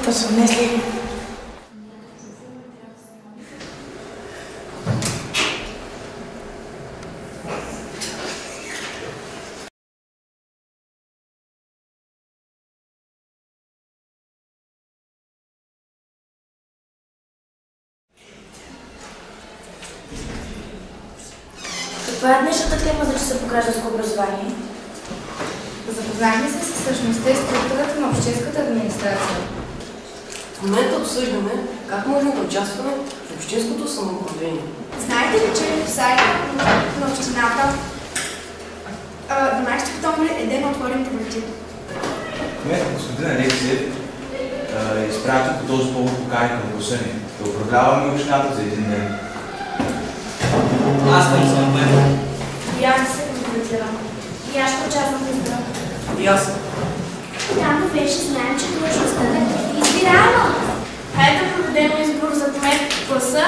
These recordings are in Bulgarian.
Какво са внесли? Каква е днешната тема за часа по гражданско образование? Запознахме се с същността и структурата на общинската администрация. В момента обсъждаме как можем да участваме в общинското самоуправление. Знаете ли, че в сайта на общината 12 октомври е ден на отворените врати? Кметът господин Алексиев изпрати по този повод покани към гласуване да управляваме общината за един ден. Аз съм съвместен. И аз се кандидатирам. И аз ще участвам в избора. И аз. Там вече знаем, че длъжността е избираема. Хайде да проведем избор за кмет в класа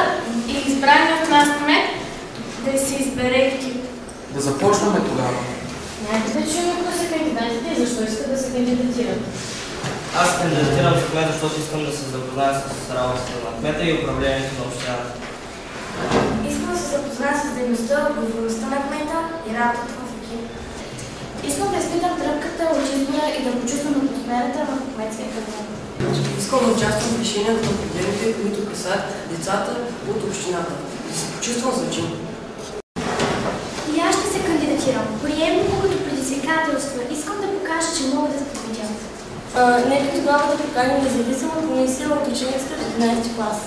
и избраният от нас кмет да си избере екип. Да започваме тогава. Знаете ли, че има са кандидатите и защо искат да се кандидатират? Аз кандидатирам за кмет, защото искам да се запозная с работата на кмета и управлението на общината. Искам да се запозная с дейността, отговорността на кмета и работата в екип. Искам да изпитам тръпката от избора и да почувствам атмосферата в кметския кабинет. Искам да участвам в решенията на проблемите, които касаят децата от общината. Да се почувствам значим. И аз ще се кандидатирам. Приемам го като предизвикателство. Искам да покажа, че мога да се победя. Нека тогава да поканим независима комисия от учениците до 11 клас.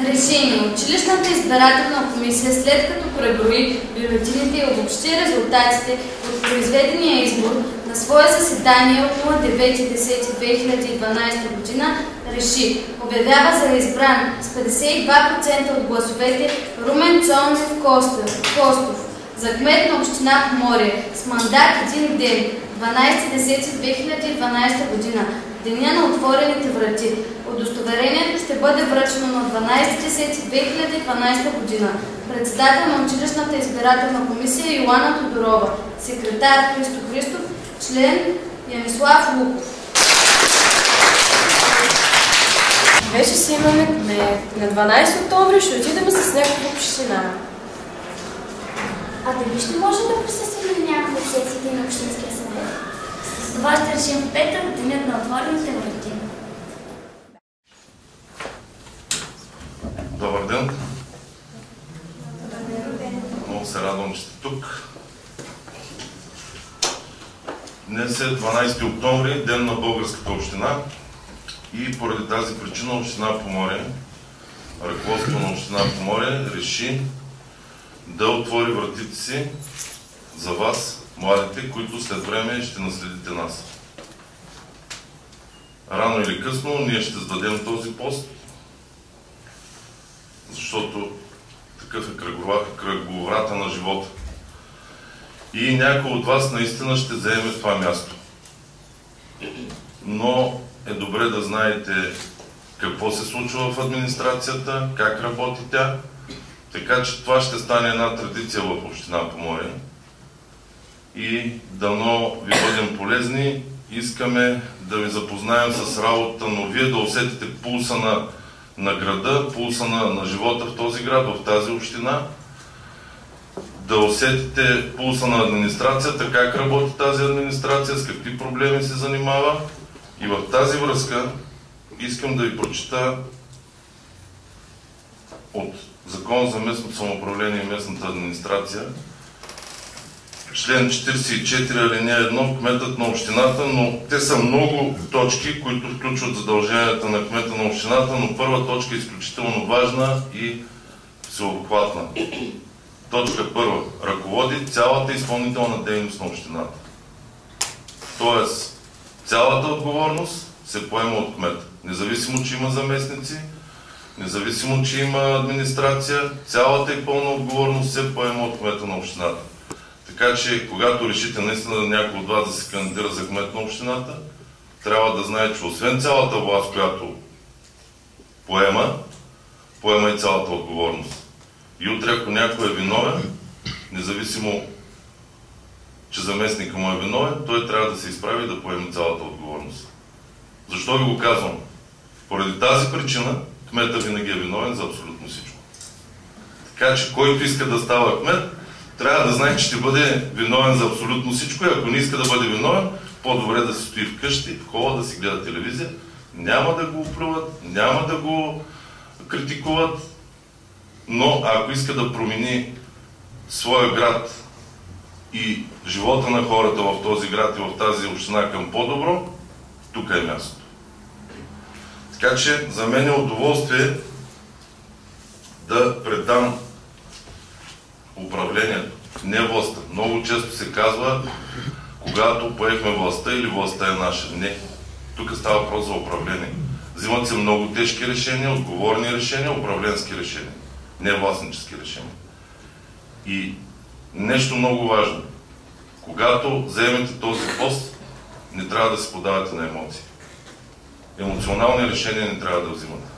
Решение. Училищната избирателна комисия, след като преброи бюлетините и обобщи резултатите от произведения избор на свое заседание от 09.10.2012 година, реши: обявява за избран с 52% от гласовете Румен Цонев Костов за кмет на община Поморие с мандат един ден, 12.10.2012 година, деня на отворените врати. Удостоверението ще бъде връчено на 12.10.2012 година. Председател на училищната избирателна комисия Йоана Тодорова, секретар Христо Христов, член Янислав Луков. Вече си имаме кмет. На 12 октомври ще отидем с него в община. А дали ще можем да присъстваме на някои от сесиите на общинския съвет? С това ще решим в петък, денят на отворените врати. Добър ден! Много се радвам, че сте тук. Днес е 12 октомври, ден на българската община, и поради тази причина община Поморие ръководството на община Поморие реши да отвори вратите си за вас, младите, които след време ще наследите нас. Рано или късно ние ще сдадем този пост, защото такъв е кръговрата на живота. И някой от вас наистина ще заеме това място. Но е добре да знаете какво се случва в администрацията, как работи тя, така че това ще стане една традиция в община Поморие. И дано ви бъдем полезни. Искаме да ви запознаем с работата, но вие да усетите пулса на града, пулса на живота в този град, в тази община, да усетите пулса на администрацията, как работи тази администрация, с какви проблеми се занимава. И в тази връзка искам да ви прочита от Закон за местното самоуправление и местната администрация, член 44, алинея 1, кметът на общината, но те са много точки, които включват задълженията на кмета на общината, но първа точка е изключително важна и всеобхватна. Точка първа. Ръководи цялата изпълнителна дейност на общината. Тоест, цялата отговорност се поема от кмета. Независимо, че има заместници, независимо, че има администрация, цялата и пълна отговорност се поема от кмета на общината. Така че, когато решите наистина някой от вас да се кандидира за кмет на общината, трябва да знае, че освен цялата власт, която поема и цялата отговорност. И утре, ако някой е виновен, независимо, че заместника му е виновен, той трябва да се изправи и да поеме цялата отговорност. Защо ви го казвам? Поради тази причина, кмета винаги е виновен за абсолютно всичко. Така че, който иска да става кмет, трябва да знае, че ще бъде виновен за абсолютно всичко и ако не иска да бъде виновен, по-добре да се стои вкъщи, в хола, да си гледа телевизия. Няма да го оплюват, няма да го критикуват, но ако иска да промени своя град и живота на хората в този град и в тази община към по-добро, тук е мястото. Така че за мен е удоволствие да предам управлението, не властта. Много често се казва, когато поехме властта или властта е наша. Не. Тук става въпрос за управление. Взимат се много тежки решения, отговорни решения, управленски решения. Не властнически решения. И нещо много важно. Когато вземете този пост, не трябва да се подавате на емоции. Емоционални решения не трябва да взимате.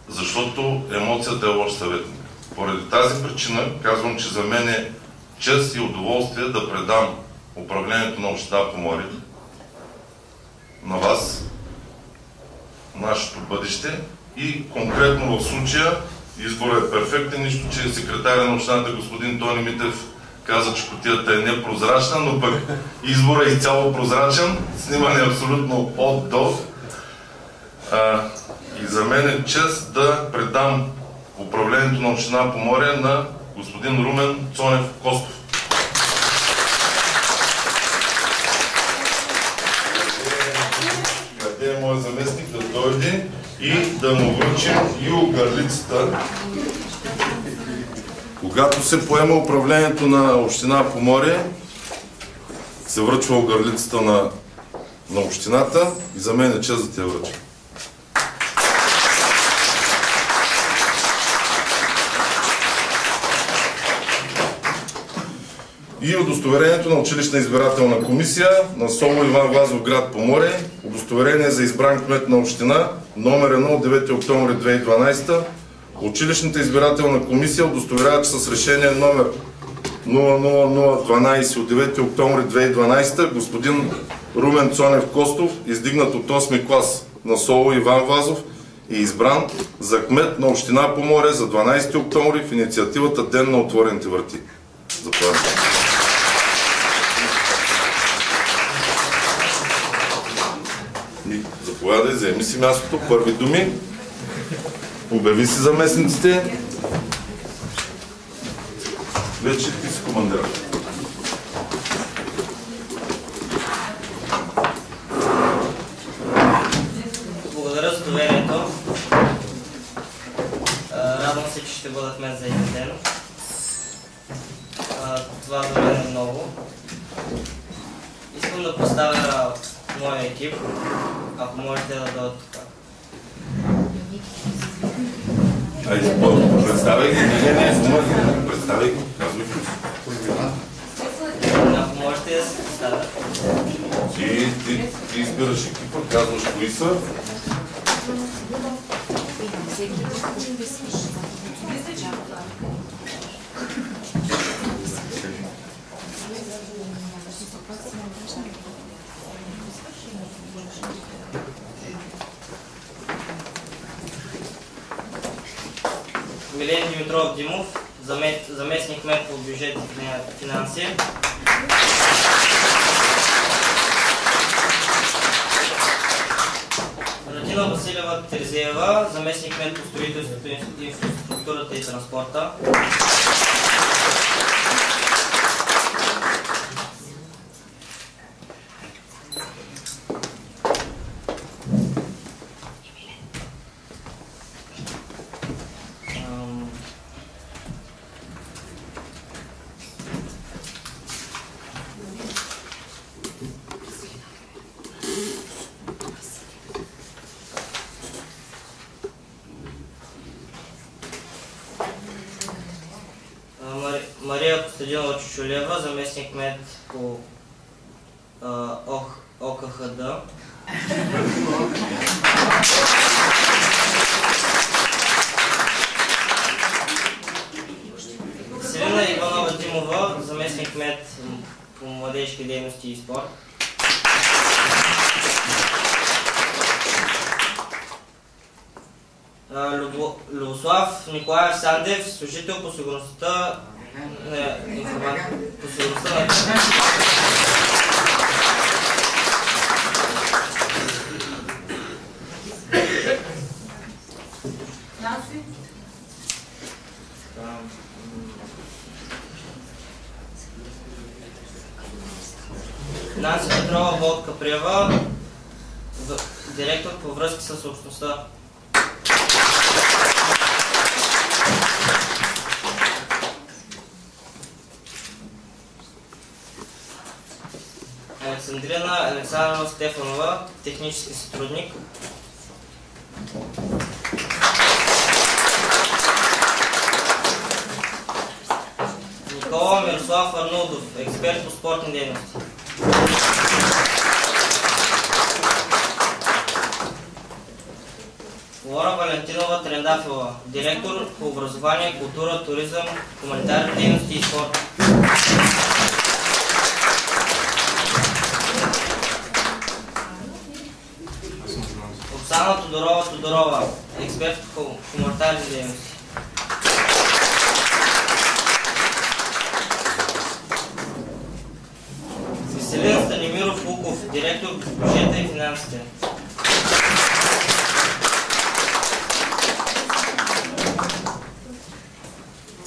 Защото емоцията е лош съветник. Поради тази причина казвам, че за мен е чест и удоволствие да предам управлението на община Поморие на вас, нашето бъдеще и конкретно в случая изборът е перфектен, нищо, че секретаря на общината господин Тони Митев каза, че кутията е непрозрачна, но пък изборът е изцяло прозрачен, снимане абсолютно от до. И за мен е чест да предам управлението на община Поморие на господин Румен Цонев Костов. Къде е моят заместник да дойде и да му връчим и огърлицата. Когато се поема управлението на община Поморие, се връчва огърлицата на общината и за мен е чест да те връча. И удостоверението на училищна избирателна комисия на СОМО Иван Вазов, град Поморие, удостоверение за избран кмет на община, номер 1 от 9 октомври 2012. Училищната избирателна комисия удостоверява, че с решение номер 00012 от 9 октомври 2012 господин Румен Цонев Костов, издигнат от 8 клас на СОМО Иван Вазов, е избран за кмет на община Поморие за 12 октомври в инициативата Ден на отворените врати. Заповядайте. Заповядай, заеми си мястото. Първи думи. Обяви си заместниците. Вече ти си командир. Благодаря за доверието. ден. Това за мен е много. Искам да представя моя екип, ако можете да дойдат така. Айде, представяй ги, представяй ги, казвай ги. Ако можете да се представят. Ти избираш екипа, казваш кои са. Милен Димитров Димов, заместник кмет по бюджет и финанси. Радина Василева Терзиева, заместник кмет по строителството, инфраструктурата и транспорта. Мария Костадинова Чучулева, заместник кмет по ОКХД. Селена Иванова Димова, заместник кмет по младежки дейности и спорт. Любослав Николаев Сандев, служител по сигурността по сигурността на Нанси Петрова Волт-Капрева, директор по връзки с общността. Александрина Александрова Стефанова, технически сътрудник. Никола Мирослав Арнолдов, експерт по спортни дейности. Лора Валентинова Трендафилова, директор по образование, култура, туризъм, хуманитарни дейности и спорт. Оксана Тодорова, експерт по хуманитарни дейности. Веселин Станимиров Луков, директор по бюджета и финансите.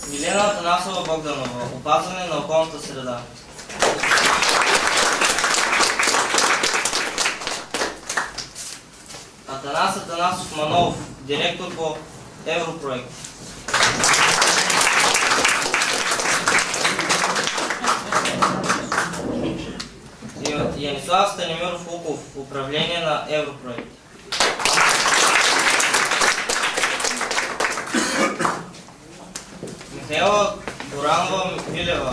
Милена Атанасова Богданова, опазване на околната среда. Атанас Атанасов Манов, директор по Европроект. Янислав Станимиров Луков, управление на Европроект. Михаела Горанова Милева,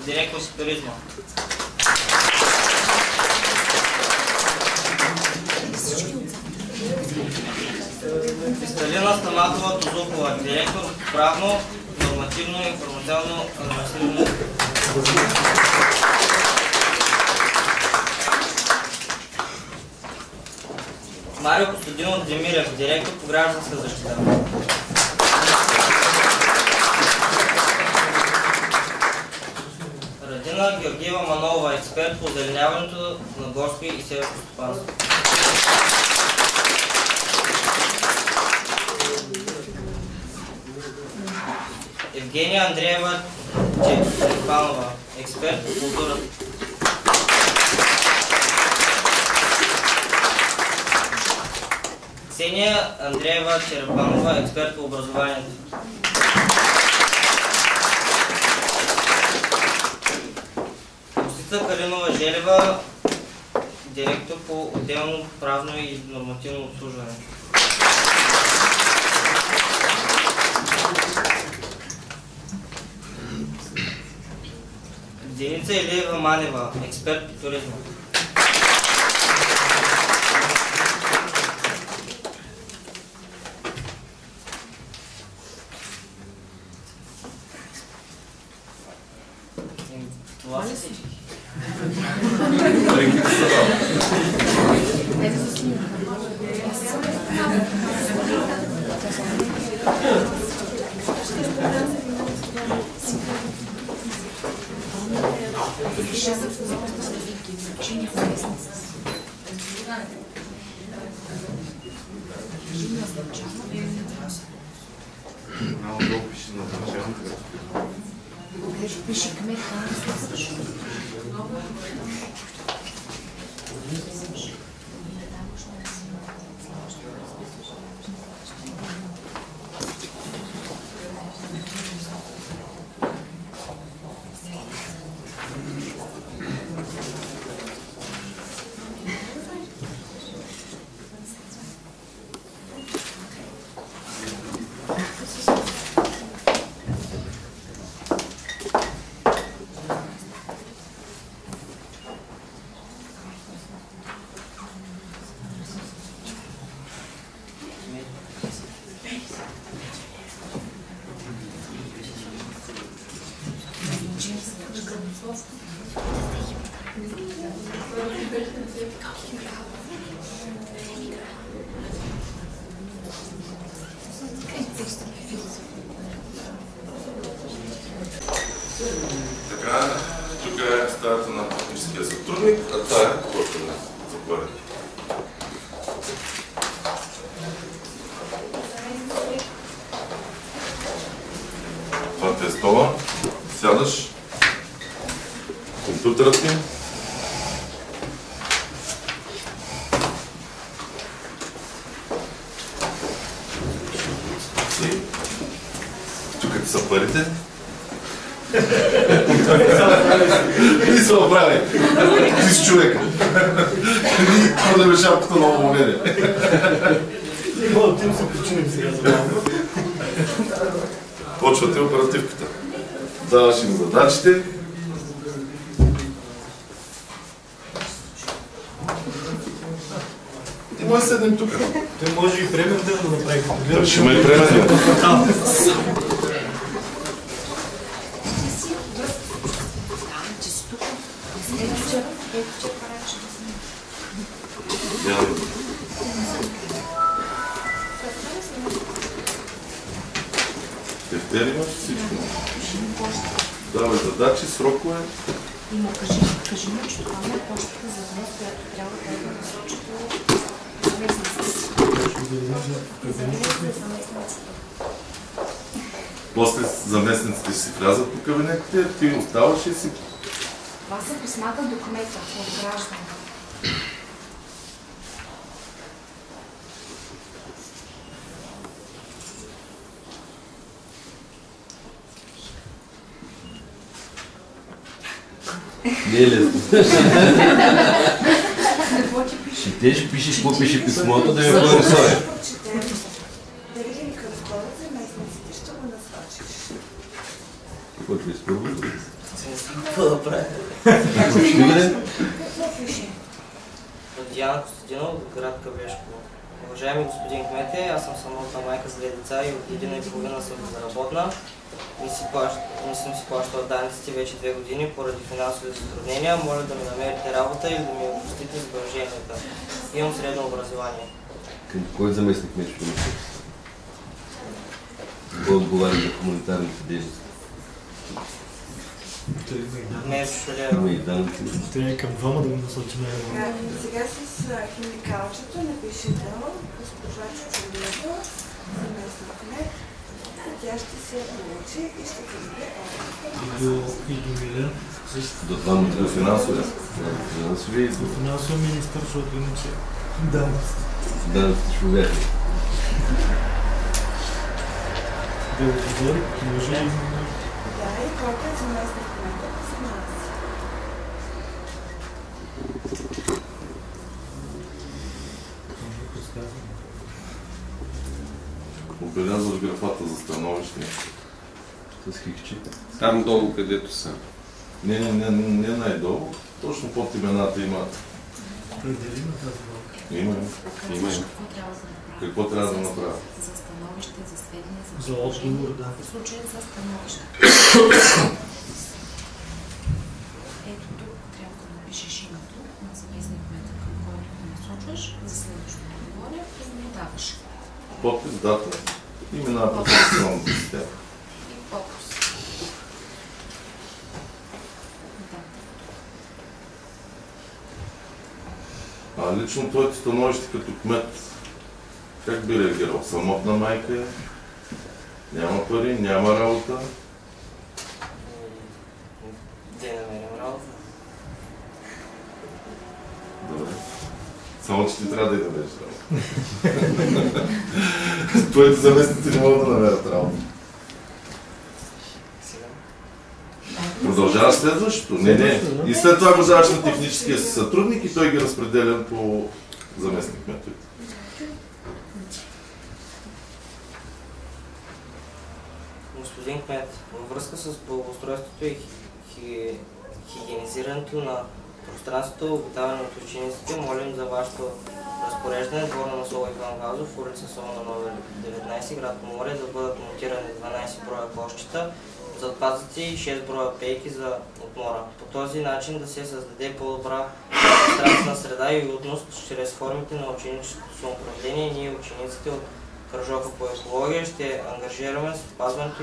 директор по туризма. Кристалина Стаматова Тузукова, директор правно, нормативно и информационно административно. Марио Костадинов Демирев, директор по гражданска защита. Радина Георгиева Манова, експерт по озеленяването на горски и селско стопанство. Евгения Андреева Черепанова, експерт по културата. Ксения Андреева Черепанова, експерт по образованието. Росица Калинова Желева, директор по отделно правно и нормативно обслужване. Деница Илиева Манева, експерт по туризма. Това са всички. Така, тук е стаята на техническия сътрудник, а това е точка на заповядайте. Това ти е стола, сядаш, компютърът ти. Тук са парите. Не се оправи. Ти си човека. Ни продаме шапката на уволнение. Тим се починим сега за малко. Почвате оперативката. Даваш им задачите. Ти може да седнем тук. Той може и премен да направи. Той ще има и премен. Тефтер имаш всичко. Давай задачи, срокове. И му кажи му, че това е почтата за днес, която трябва да насочи по заместниците. После заместниците ще си влязат по кабинетите, ти оставаш и си... Това са писмата до кмета от граждани. Не е лесно. Четеш, пишеш, какво пише писмото, да ми го рисуваш. Да видим какво заместниците ще го насочиш. Какво ще изпробваш? Какво да правя? Какво пише? Диана Костадинов, град Кавешково. Уважаеми господин кмете, аз съм самотна майка с две деца и от година и половина съм безработна. Не съм си плащала данъците вече 2 години поради финансови затруднения. Моля да ми намерите работа или да ми опростите задълженията. Имам средно образование. Кой заместник ме ще мисля? Кой отговаря за хуманитарните дейности? Трябва към двама да го насочим. Сега с химикалчето напишете госпожа Чучулева, заместник кмет. Тя ще се получи и ще ти даде И до Милен. До това до финансови. До финансови министър, защото иначе... Да, човек. Да отговори, може ли? Да, и който е заместник кмета по финанси. отбелязваш графата за становище. С хихчи. Там долу, където са. Не най-долу. Точно под имената има. Определиме тази малка. Има. Какво трябва да направя? За становище, за сведения, За отговор, да. В случая за становище. Ето тук трябва да напишеш името на заместник кмета, към който го насочваш, за следващото говоря и го даваш. Подпис, дата, имена по професионалната система. И подпис. А лично твоето становище като кмет, как би реагирал? Самотна майка е? Няма пари, няма работа? Де намерим работа? Добре. Само, че ти трябва да й намериш работа. Твоите заместници не могат да намерят работа. Продължаваш следващото? Не. И след това го даваш на техническия си сътрудник и той ги разпределя по заместник кметовете. Господин кмет, във връзка с благоустройството и хигиенизирането на пространството, обитаване от учениците, молим за вашето разпореждане двора на село Иван Вазов, улица Солна номер 19, град Поморие, да бъдат монтирани 12 броя кошчета за отпадъци и 6 броя пейки за отмора. По този начин да се създаде по-добра пространствена среда и уютност чрез формите на ученическото самоуправление. Ние, учениците от Кръжока по екология, ще ангажираме с опазването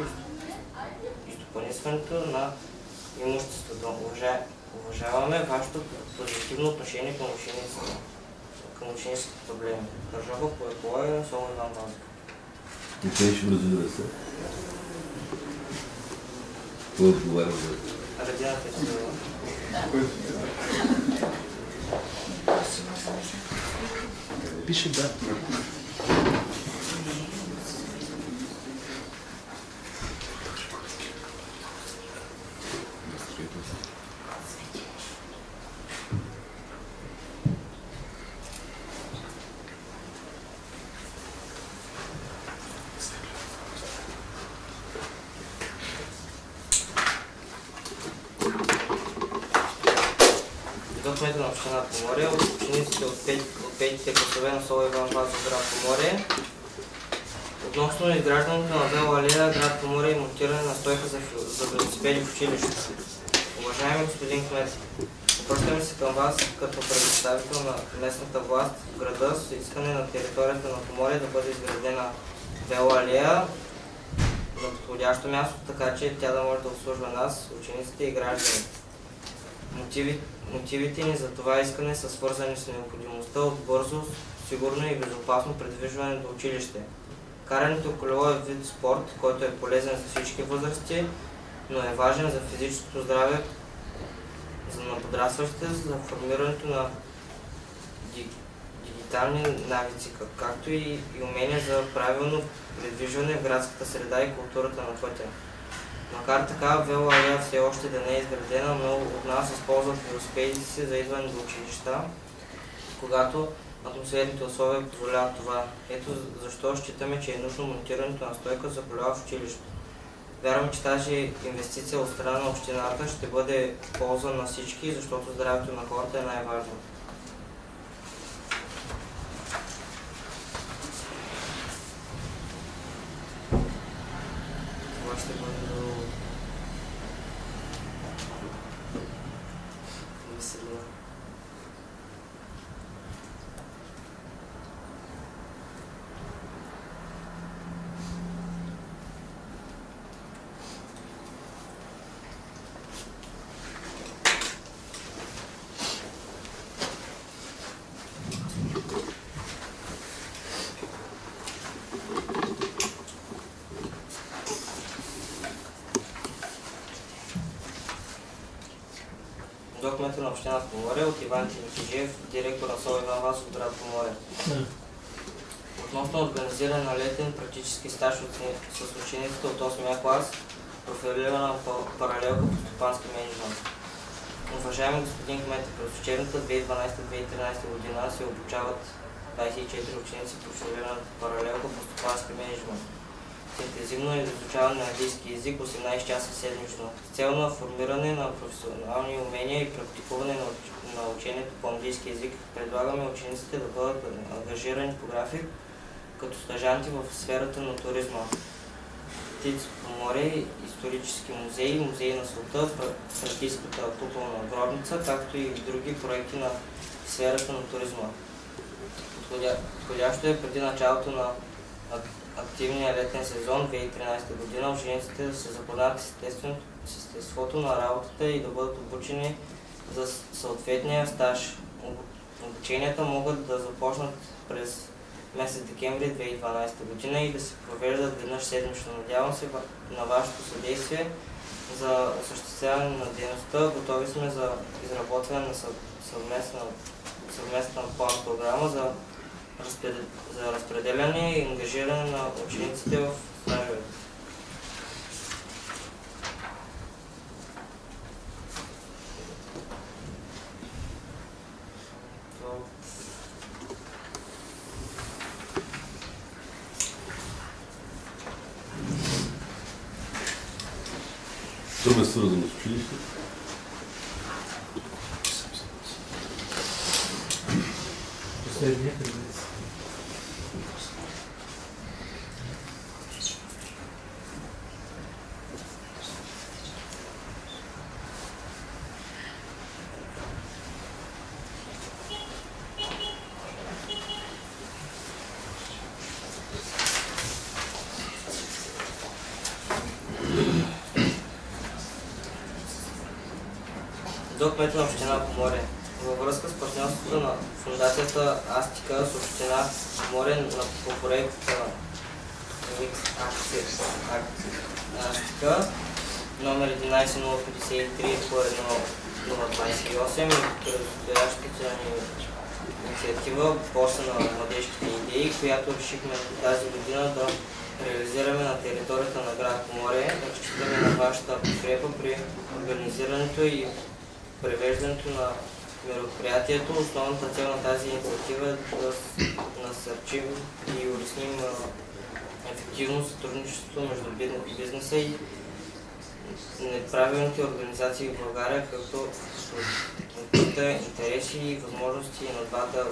и стопанисването на имуществото. Уважаваме вашето позитивно отношение към ученическите проблеми. Кръжока по екология, село Иван Вазов. И те ще разбира се. Кой отговаря за това? Радината е сила. Пише да. Кмета на община Поморие, от учениците от петите класове на село Иван Вазов, град Поморие, относно изграждането на вела алея град Поморие и монтиране на стойка за велосипеди в училището. Уважаеми господин кмет, обръщаме се към вас като представител на местната власт в града с искане на територията на Поморие да бъде изградена вела алея на подходящо място, така че тя да може да обслужва нас, учениците и гражданите. Мотивите ни за това искане са свързани с необходимостта от бързо, сигурно и безопасно придвижване до училище. Карането колело е вид спорт, който е полезен за всички възрасти, но е важен за физическото здраве на подрастващите, за формирането на дигитални навици, както и умения за правилно придвижване в градската среда и културата на пътя. Макар така вела алея все още да не е изградена, много от нас използват велосипедите си за идване до училища, когато атмосферните условия позволяват това. Ето защо считаме, че е нужно монтирането на стойка за колела в училището. Вярвам, че тази инвестиция от страна на общината ще бъде полза на всички, защото здравето на хората е най-важно. Това ще бъде до веселина. До кмета на община Поморие от Иван Тимофеев, директор на село Иван Вазов, град Поморие. Относно организиране на летен практически стаж с учениците от 8 клас, профилирана паралелка по стопански мениджмънт. Уважаеми господин кмет, през учебната 2012-2013 година се обучават 24 ученици профилирана паралелка по стопански мениджмънт. интензивно изучаване на английски език 18 часа седмично. С цел на формиране на професионални умения и практикуване на учението по английски език предлагаме учениците да бъдат ангажирани по график като стажанти в сферата на туризма. Птици по море, исторически музеи, музеи на света, Тракийската куполна гробница, както и други проекти на сферата на туризма. Подходящо е преди началото на активния летен сезон 2013 година учениците да се запознаят с естеството на работата и да бъдат обучени за съответния стаж. Обученията могат да започнат през месец декември 2012 година и да се провеждат веднъж седмично. Надявам се на вашето съдействие за осъществяване на дейността. Готови сме за изработване на съвместна план-програма за разпределяне и ангажиране на учениците в стажовете. Това е свързано с училище. Последния предмет. До кмета на община Поморие. Във връзка с партньорството на фондацията Астика с община Поморие по проекта Астика номер 11053 по 1028 и предстоящата ни инициатива Борса на младежките идеи, която решихме тази година да реализираме на територията на град Поморие. Разчитаме на вашата подкрепа при организирането и превеждането на мероприятието. Основната цел на тази инициатива е да насърчим и улесним ефективно сътрудничеството между бизнеса и неправилните организации в България, като отчита интереси и възможности на двата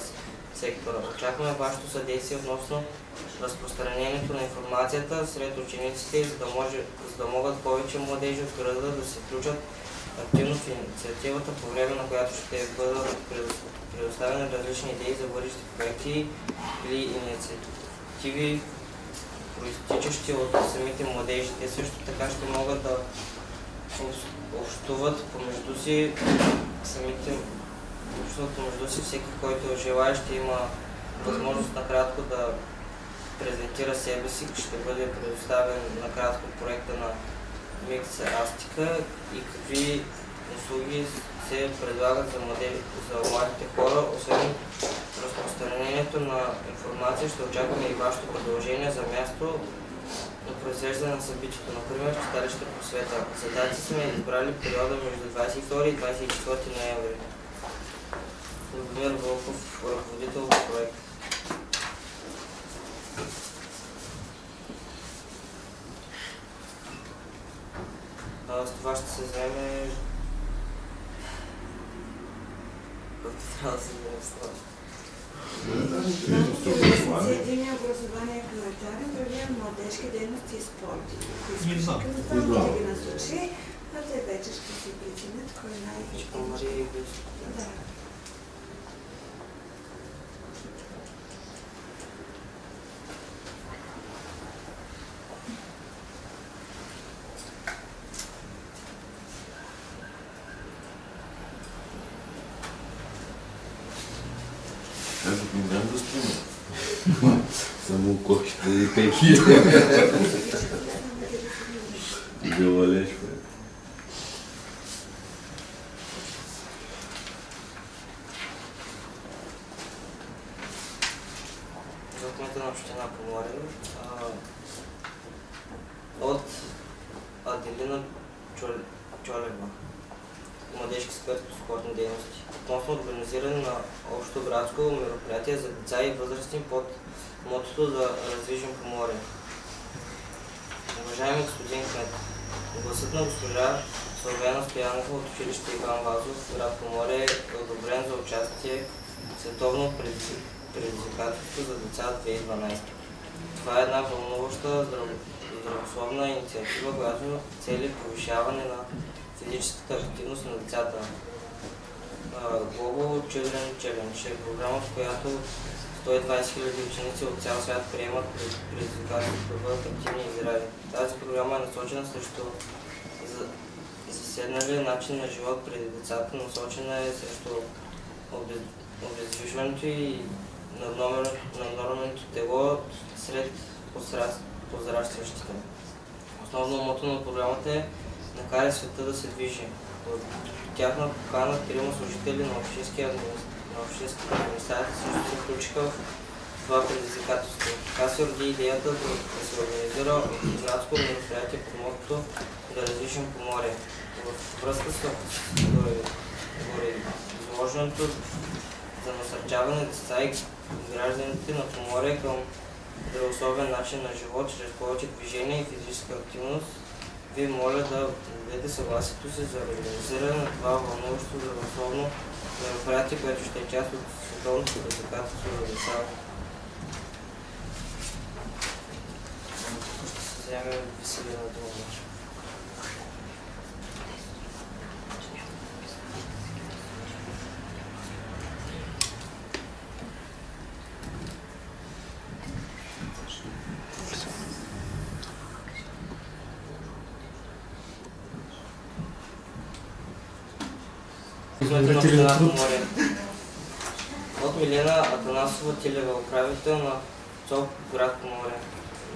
сектора. Очакваме вашето съдействие относно разпространението на информацията сред учениците, за да могат повече младежи от града да се включат активно в инициативата, по време на която ще бъдат предоставени различни идеи за бъдещи проекти или инициативи, проистичащи от самите младежи. Те също така ще могат да общуват помежду си, всеки, който желае, ще има възможност накратко да презентира себе си, ще бъде предоставен накратко проекта на Микс Астика и какви услуги се предлагат за младите хора. Освен разпространението на информация, ще очакваме и вашето предложение за място на произвеждане на събитието, например в читалище Просвета. За дати сме избрали периода между 22 и 24 ноември. Любомир Вълков, ръководител на проекта. С това ще се вземе както трябва да се вземе с това. Единия образование е хуманитарен, другия младежки дейности и спорт. Ако да ги насочи, а те вече ще си преценят кой най-ефективен. Да. Няма да спомня. Само кошките и пеки. Гавалеш, бе. За кмета на община Поморие от Аделина Чолева. Младежки експерт по спортни дейности. Относно организиране на общо градско мероприятие за деца и възрастни под мотото да раздвижим Поморие. Уважаеми господин кмет, гласът на госпожа Славена Стоянова от училище Иван Вазов, град Поморие, е одобрен за участие в световно предизвикателство за деца 2012. Това е една вълнуваща здравословна инициатива, която цели повишаване на физическата активност на децата. Global Children Challenge е програма, в която 120 000 ученици от цял свят приемат предизвикателството да бъдат активни и здрави. Тази програма е насочена срещу заседналия начин на живот преди децата, насочена е срещу обездвижването и наднорменото тегло сред подрастващите. Основно мото на програмата е "Накарай света да се движи". От тяхна покана 3 служители на общинската администрация също се включиха в това предизвикателство. Така се роди идеята да се организира градско мероприятие под мотото "Да различим Поморие". В връзка с изложеното за насърчаване деца и гражданите на Поморие към здравословен начин на живот чрез повече движение и физическа активност, ви моля да дадете съгласието си за организиране на това вълнуващо здравословно мероприятие, което ще е част от световното предизвикателство за деца. Ще се вземе Веселина дума. На община Поморие. От Милена Атанасова Тилева, управител на ЦОП град Поморие.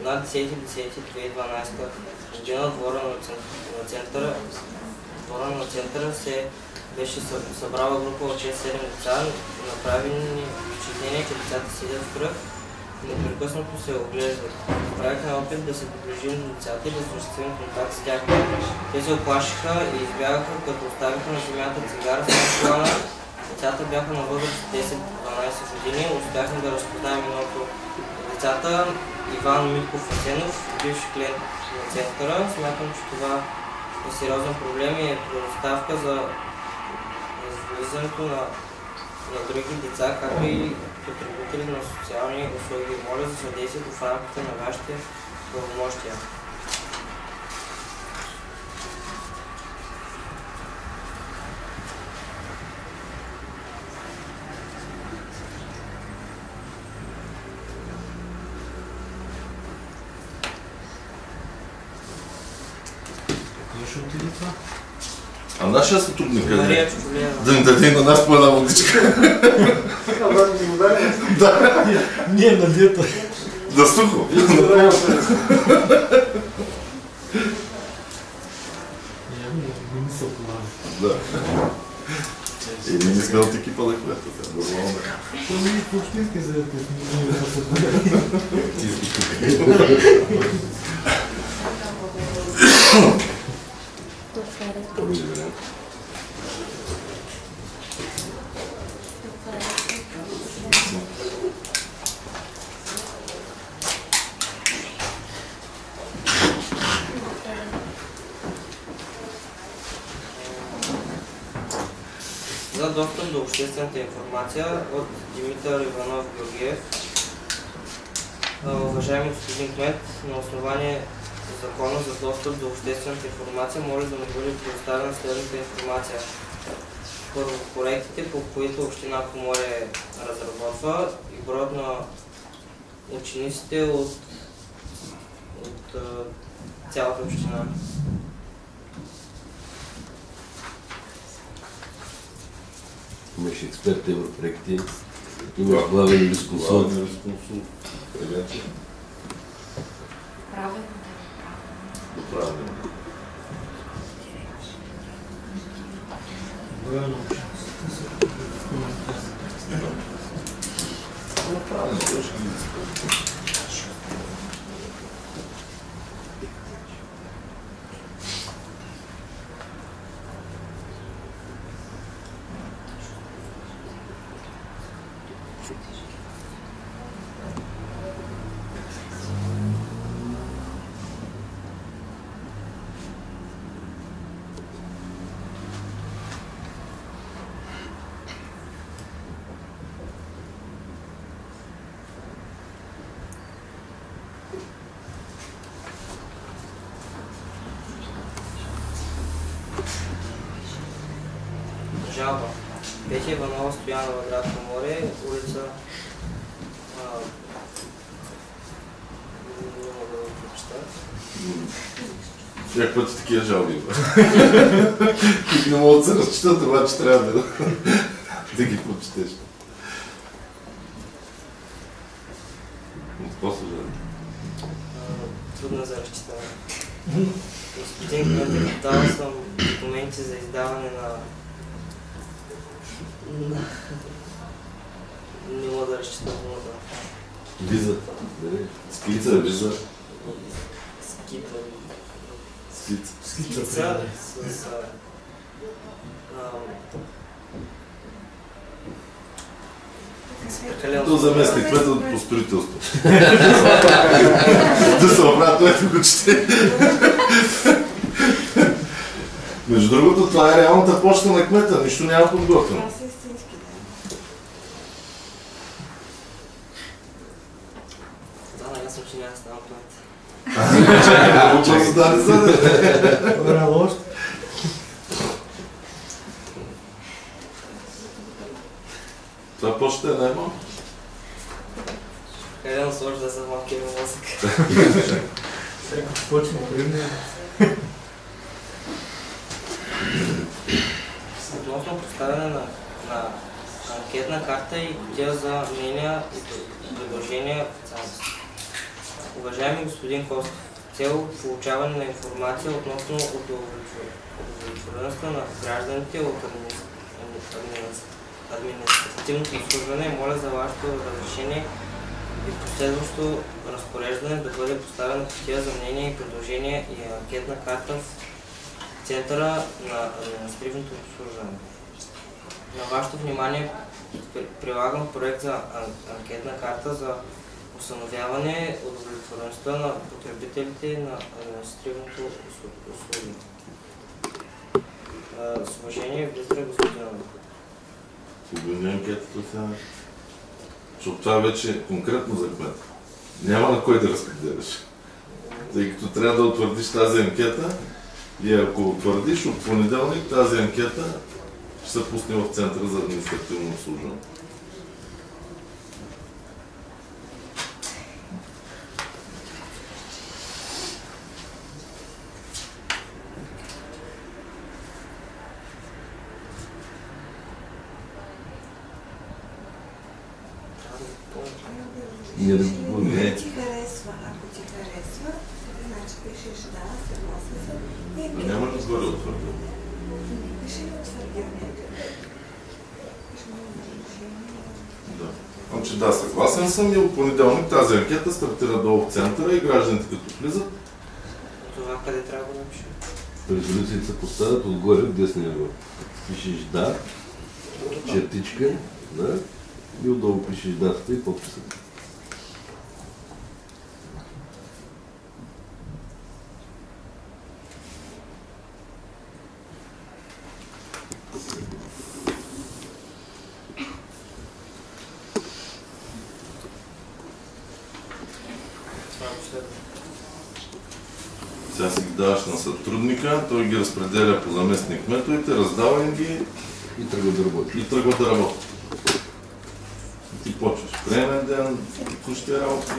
На 10.10.2012 година двора на центъра се беше събрала група от 6-7 деца, направени впечатление, че децата седят в кръг и непрекъснато се оглеждат. Правихме опит да се приближим до децата и да осъществим контакт с тях. Те се оплашиха и избягаха, като оставиха на земята цигара с колана. Децата бяха на възраст 10-12 години. Успяхме да разпознаем едното от децата, Иван Митков Асенов, бивш клиент на центъра. Смятам, че това е сериозен проблем и е предоставка за влизането на други деца, както и потребители на социални услуги. Моля за съдействието в рамките на вашите правомощия. Кой ще отиде това? А нашия сътрудник е? Мария Чулева. Да ни даде на нас по една водичка. Да. Ние на диета. За сухо. Не ми се оплава. Да. И не сме от екипа да хвета. Нормално. Това ми е по-общински заедност. За достъп до обществената информация от Димитър Иванов Георгиев. Уважаеми господин кмет, на основание Закона за достъп до обществената информация може да ми бъде предоставена следната информация. Първо, проектите, по които община Поморие разработва и броят на учениците от цялата община. Имаш експерт европроекти, имаш главен юрисконсулт. Правен. Броя на жалба. Петя Иванова Стоянова, град Поморие, улица... Не мога да го прочета. Всяк път такива жалби. Не мога да се разчитат, обаче трябва да ги прочетеш. Какво се жалби? Трудно за разчитане. Господин Кметър, дал съм документи за издаване на... Не мога да разчитам думата. Виза. Скица, виза. Скица. Скица с... То заместник кметът по строителство. Да се обратно, ето го чете. Между другото, това е реалната почта на кмета, нищо няма подготвено. Това са истински, Да, ясно, че няма става кмет. Въпросът да не зададе. Добра лош. Това почта е най-малко. Къде да насложда за малкия ми мозък? Сега като почне пример. Относно поставяне на анкетна карта и кутия за мнения и предложения в цялост. Уважаеми господин Костов, цел получаване на информация относно удовлетвореността на гражданите от административното обслужване, моля за вашето разрешение и последващо разпореждане да бъде поставена кутия за мнение и предложения и анкетна карта в центъра на административното обслужване. На вашето внимание прилагам проект за анкетна карта за установяване удовлетвореността на потребителите на административното услуги. С уважение, Бистра господин. Погледни анкетата сега. Защото това вече е конкретно за кмет. Няма на кой да разпределяш. Тъй като трябва да утвърдиш тази анкета и ако утвърдиш от понеделник, тази анкета ще се пусне в Центъра за административно обслужване. Ако ти харесва, значи пишеш да, съгласен съм. Няма ли горе утвърдил? Пише ли утвърдил някъде? Да. Значи да, съгласен съм и от понеделник тази анкета стартира долу в центъра и гражданите като влизат. Това къде трябва да напишем? Резолюциите се поставят отгоре в десния ъгъл. Пишеш да, чертичка, да, и отдолу пишеш датата и подписът. Сега си ги даваш на сътрудника, той ги разпределя по заместник кметовете, раздава им ги и тръгва да работи. И тръгва да работи. Ти почваш приемен ден, ще работи.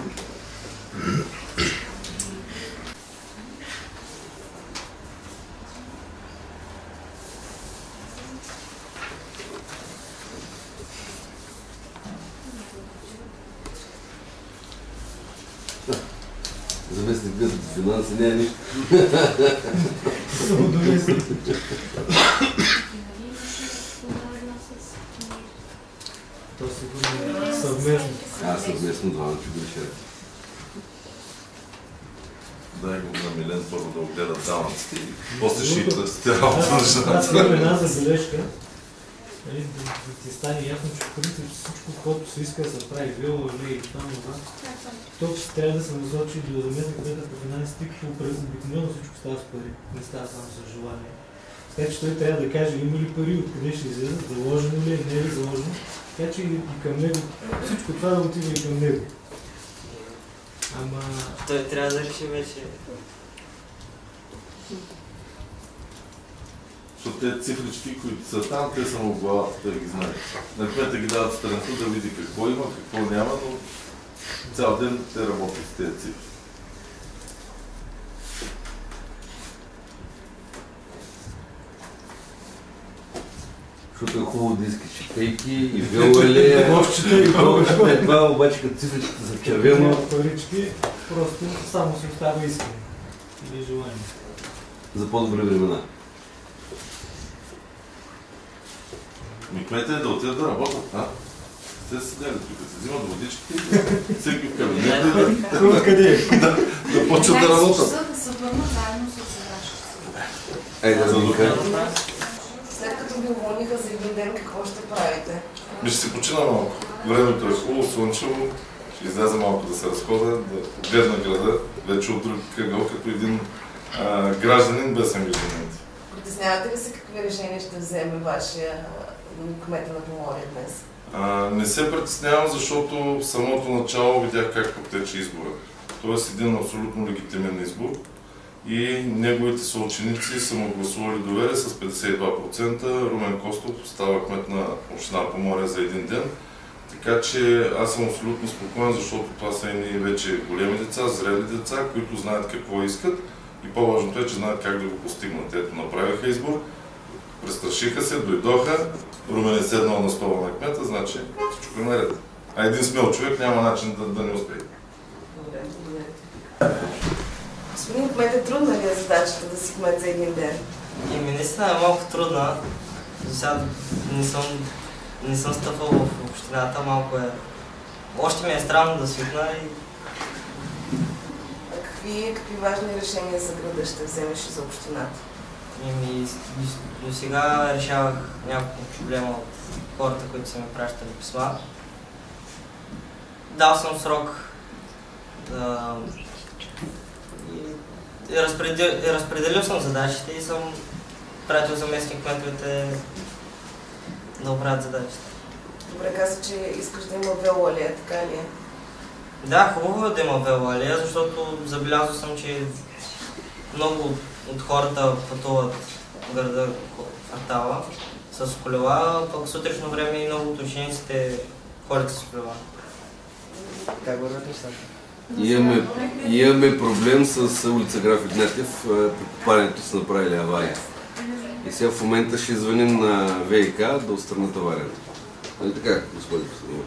Заместник кметът финанси не е нищо. То сигурно е съвместно. Съвместно двамата го решават. Дай го на Милен първо да огледа данъците и после ще и пръстите работа. Аз имам една забележка. Да ти стане ясно, че в принцип всичко, което се иска да се прави, било или и там, то трябва да се насочи до заместник кмета по финансите, като обикновено всичко става с пари, не става само с желание. Така че той трябва да каже има ли пари, откъде ще излезат, заложено ли е, не е ли заложено. Така че и към него, всичко това да отива и към него. Ама... Той трябва да реши вече. Защото тези цифрички, които са там, те са му в главата, те ги знаят. На кмета ги дават страната да види какво има, какво няма, но цял ден те работят с тези цифри. Защото е хубаво да искаш четейки и вилвали. Това обаче като цифричките са червено. Парички, просто само се остава искане или желание. За по-добри времена. Кмета е да отидат да работят, а? Те са седели тук, се взимат водички, всеки в кабинета да почват да работят. Да се върнат заедно с задачата. Айде да ми кажа. След като ви уволниха за един ден, какво ще правите? Ще си почина малко. Времето е хубаво, слънчево, ще изляза малко да се разходя, да погледна града, вече от друг кръгъл, като един гражданин без ангажименти. Притеснявате ли се какви решения ще вземе вашия кмета на Поморие днес? Не се притеснявам, защото в самото начало видях как потече избора. Тоест един абсолютно легитимен избор и неговите съученици са му гласували доверие с 52%. Румен Костов става кмет на община Поморие за един ден. Така че аз съм абсолютно спокоен, защото това са едни вече големи деца, зрели деца, които знаят какво искат и по-важното е, че знаят как да го постигнат. Ето, направиха избор, престрашиха се, дойдоха, Румен е седнал на стола на кмета, значи всичко е наред. А един смел човек няма начин да не успее. Добре, благодаря. Господин кмет, е трудна ли е задачата да си кмет за един ден? Наистина е малко трудна. До сега не съм стъпвал в общината, малко е... Още ми е странно да свикна и... Какви важни решения за града ще вземеш и за общината? До сега решавах няколко проблема от хората, които са ми пращали писма. Дал съм срок разпределил съм задачите и съм пратил заместник кметовете да оправят задачите. Добре, каза, че искаш да има велоалея, така ли е? Да, хубаво е да има велоалея, защото забелязал съм, че много от хората пътуват в града, квартала с колела, пък сутрешно време и много от учениците ходят с колела. Как го нещата? Имаме проблем с улица Граф Игнатиев, при копането са направили авария. И сега в момента ще звъним на ВИК да отстранят аварията. Нали така, господин Костадинов?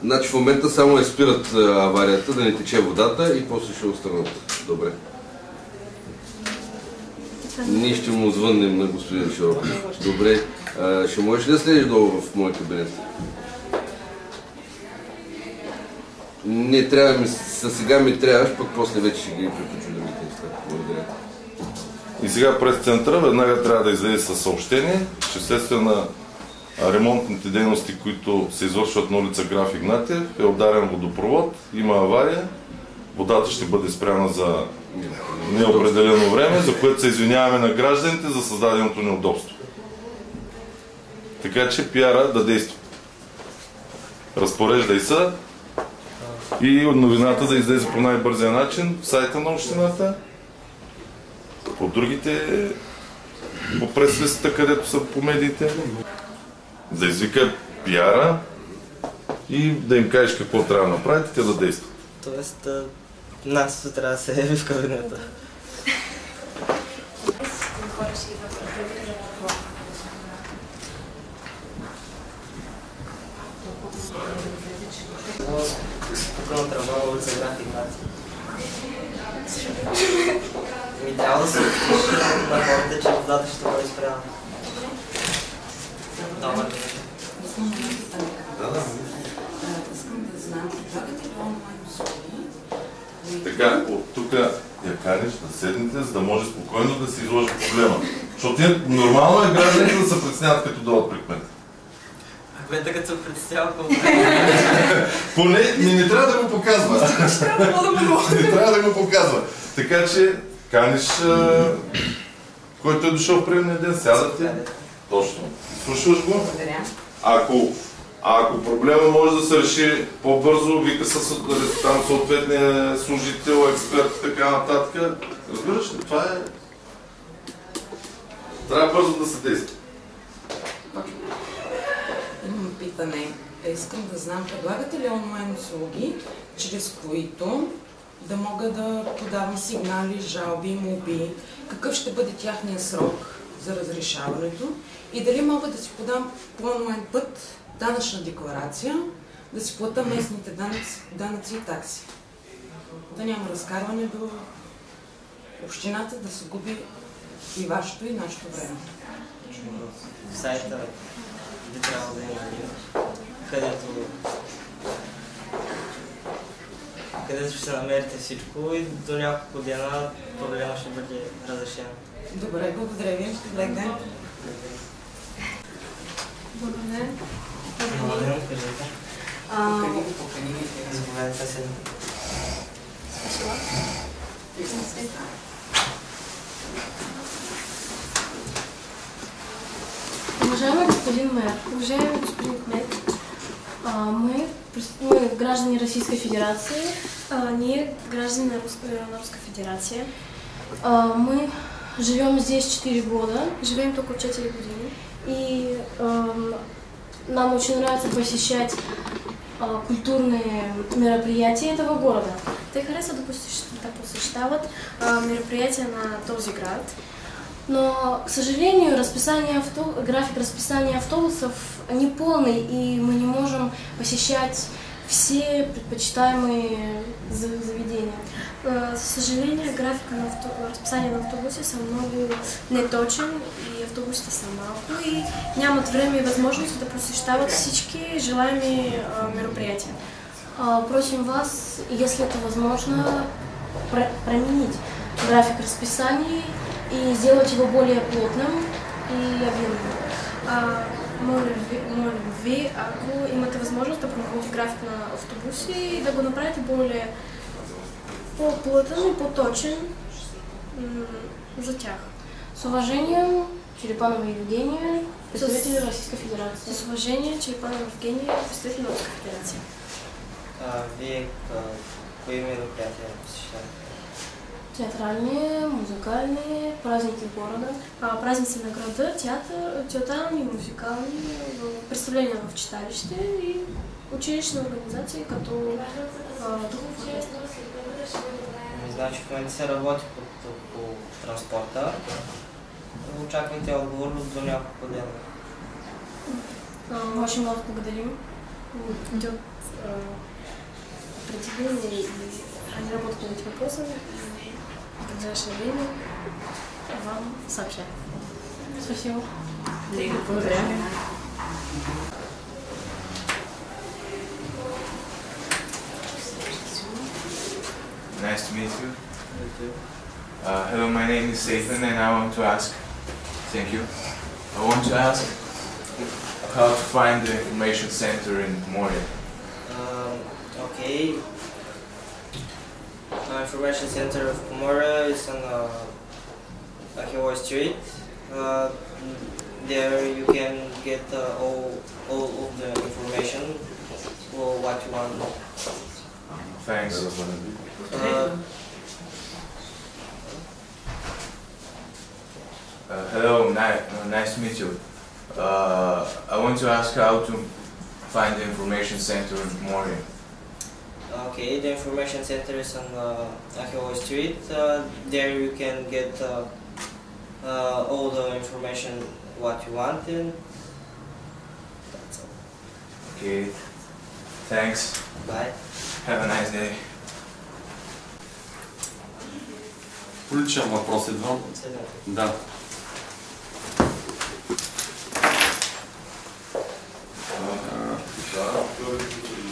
Значи в момента само спират аварията, да не тече водата и после ще отстранят. Добре. Ние ще му звъннем на господин Широков. Добре. Ще можеш ли да следиш долу в моя кабинет? Не трябва ми, сега ми трябваш, пък после вече ще ги приключим да ми нещата. Благодаря. И сега през центъра веднага трябва да излезе със съобщение, че вследствие на ремонтните дейности, които се извършват на улица Граф Игнатиев, е ударен водопровод, има авария, водата ще бъде спряна за неопределено време, за което се извиняваме на гражданите за създаденото неудобство. Така че пиара да действа. Разпореждай се и новината да излезе по най-бързия начин в сайта на общината, по другите, по прес-листата, където са по медиите, да извика пиара и да им кажеш какво трябва да направите, те да действат. Тоест, нас трябва да се яви в кабинета. Спокойно тръгвам улица Граф Игнатиев. Трябва да се отключи на хората, че водата ще бъде спряна. Искам да знам, предлагате ли онлайн услуги? Така, от тук я каниш да седнете, за да може спокойно да се изложи проблема. Защото нормално е гражданите да се притесняват, като дойдат при кмета. Кмета като се притеснява Поне не трябва да го показва. Не трябва да го показва. Така че каниш, който е дошъл в приемния ден, сядате. Точно. Слушаш го. Ако проблема може да се реши по-бързо, вика там съответния служител, експерт и така нататък, Разбираш ли? Това е... Трябва бързо да се действа. Имам питане. Искам да знам, предлагате ли онлайн услуги, чрез които да мога да подавам сигнали, жалби, молби? Какъв ще бъде тяхния срок за разрешаването? И дали мога да си подам по онлайн път данъчна декларация, да си плата местните данъци и такси? Да няма разкарване до общината, да се губи и вашето, и нашето време. В сайта би трябвало да има линк, където ще намерите всичко и до няколко дена проблема ще бъде разрешен. Добре, благодаря ви. Лек ден. Благодаря. Благодаря, кажете. Заповядайте се. Уважаеми господин мэр, уважаеми господин кмет, мы граждане Российской Федерации, ние граждане на Руска Федерация. Мы живем здесь 4 года. Живем только 4 години. И нам очень нравится посещать культурные мероприятия этого города. Те харесват да посещават мероприятия на този град. Но, к сожалению, график расписания автобусов не полный, и мы не можем посещать все предпочитаемые заведения. За съжаление, графика на разписание на автобуси са много неточен и автобусите са малко и нямат време и възможност да посещават всички желаеми мероприятия. Просим вас, если это возможно, променить график расписаний и сделать его более плотным и объемным. Моля ви, ако имате възможност да промените график на автобуси и да го направите более по-плътен и по-точен за тях. С уважением, Черепанова Евгения, представители Российской Федерации. С уважение, Черепанова Евгения, представители на Русская Федерация. Вие кои мероприятия посещавате? Театральные, музыкальные, праздники города. Празници на града, театрални, музикални, представления в читалище и училищни организации като духов оркестър. Значи в момента се работи по транспорта. Очаквайте отговор до няколко дена. Очень много благодарим. Идет определение и они работают над этим вопросом. В ближайшее время вам сообщаем. Спасибо. Благодаря. Nice to meet you. Hello, my name is Ethan, and I want to ask. Thank you. I want to ask how to find the information center in Moria. Okay. Information center of Pomora is on Achewa Street. There you can get all of the information or what you want. Thanks. Hello, nice to meet you. I want to ask how to find the information center in Moria. Okay, the information center is on Achewa Street. There you can get all the information what you want, and that's all. Okay, thanks. Bye. Have a nice day. Личен въпрос идвам. Да.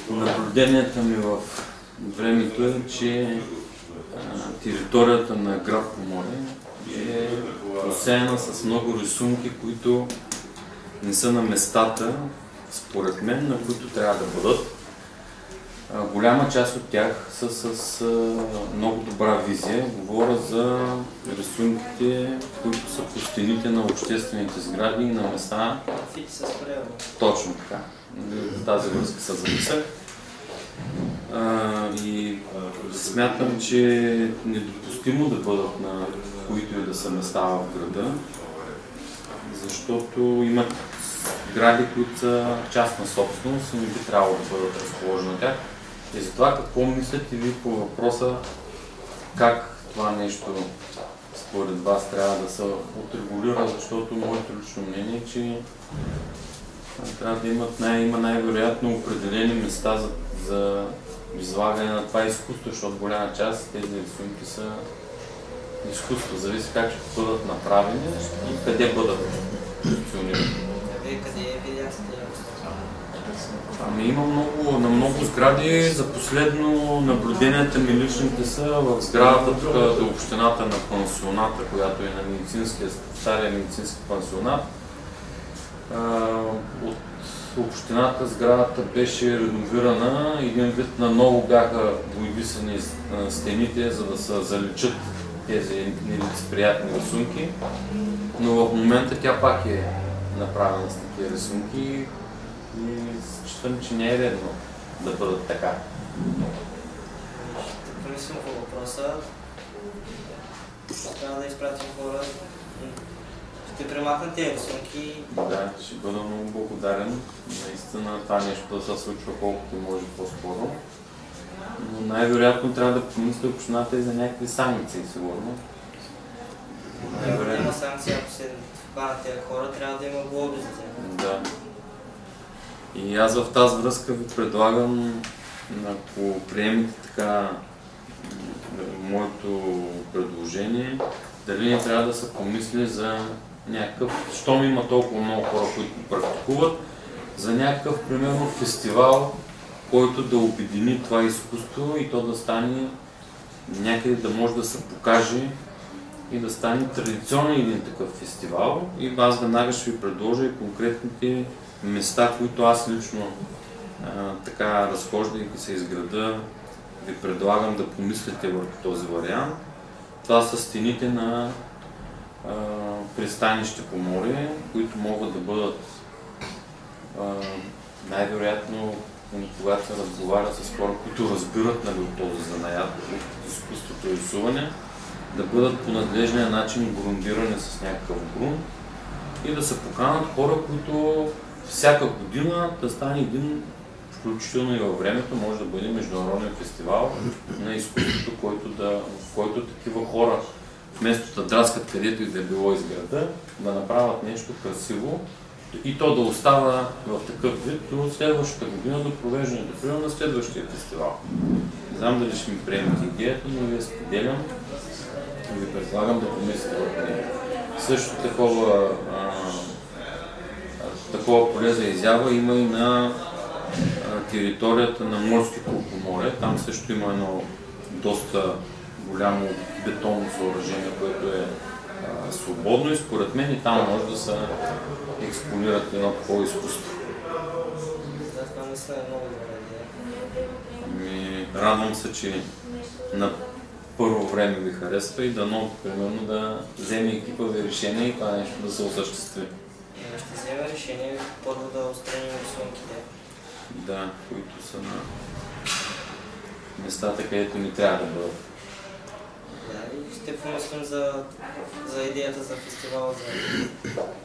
Наблюденията ми в времето е, че територията на град Поморие е осеяна с много рисунки, които не са на местата, според мен, на които трябва да бъдат. Голяма част от тях са с много добра визия. Говоря за рисунките, които са по стените на обществените сгради и на места. Точно така. В тази връзка се записах. И смятам, че е недопустимо да бъдат на които и да са места в града, защото имат сгради, които са частна собственост и не би трябвало да бъдат разположени на тях. И затова какво мислите ви по въпроса как това нещо според вас трябва да се отрегулира, защото моето лично мнение е, че трябва да има най-вероятно определени места за излагане на това изкуство, защото голяма част тези рисунки са изкуство. Зависи как ще бъдат направени и къде бъдат позиционирани. Къде е видяхте? Има на много сгради. За последно наблюденията ми личните са в сградата до общината на пансионата, която е на стария медицински пансионат. От общината сградата беше реновирана, един вид наново бяха боядисани стените, за да се заличат тези нелицеприятни рисунки, но в момента тя пак е направена с такива рисунки и считам, че не е редно да бъдат така. Ще помислим по въпроса. Трябва да изпратим хора. Ще премахнат тези рисунки. Да, ще бъда много благодарен. Наистина това нещо да се случва колкото може по-скоро. Но най-вероятно трябва да помисли общината и за някакви санкции, сигурно. Ако има санкции, ако се хванат тези хора, трябва да има глоби за тях. Да. И аз в тази връзка ви предлагам, ако приемете така моето предложение, дали не трябва да се помисли за някакъв, щом има толкова много хора, които практикуват, за някакъв, примерно, фестивал, който да обедини това изкуство и то да стане някъде, да може да се покаже и да стане традиционен един такъв фестивал. И аз веднага ще ви предложа и конкретните места, които аз лично така разхождайки се из града, ви предлагам да помислите върху този вариант. Това са стените на пристанище по море, които могат да бъдат най-вероятно, когато се разговаря с хора, които разбират от този занаят, от изкуството и рисуване, да бъдат по надлежния начин грундирани с някакъв грунт и да се поканат хора, които всяка година да стане един, включително и във времето, може да бъде международен фестивал на изкуството, в който такива хора, вместо да драскат където и да е било из града, да направят нещо красиво и то да остава в такъв вид до следващата година, до провеждането, примерно на следващия фестивал. Не знам дали ще ми приемете идеята, но ви споделям и ви предлагам да помислите върху нея. Също такова поле за изява има и на територията на Морски клуб по море. Там също има едно доста голямо бетонно съоръжение, което е свободно и според мен и там може да се експонират едно такова изкуство. Това наистина е много добра идея. Радвам се, че на първо време ви харесва и дано, примерно, да вземе екипа ви решение и това нещо да се осъществи. Ще вземе решение първо да отстраним рисунките. Да, които са на местата, където ни трябва да бъдат. Да, и ще помислим за идеята за фестивал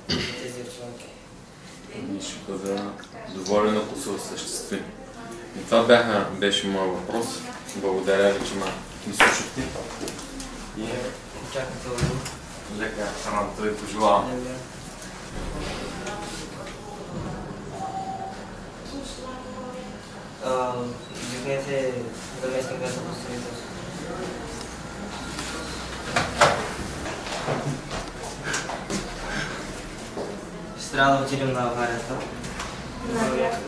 за тези рисунки. Ще бъда доволен, ако се осъществи. И това беше моят въпрос. Благодаря ви, че ме слушахте. И очаквате лека работа ви пожелавам. Викнете заместник-кмета по строителство. Ще трябва да отидем на аварията. Да.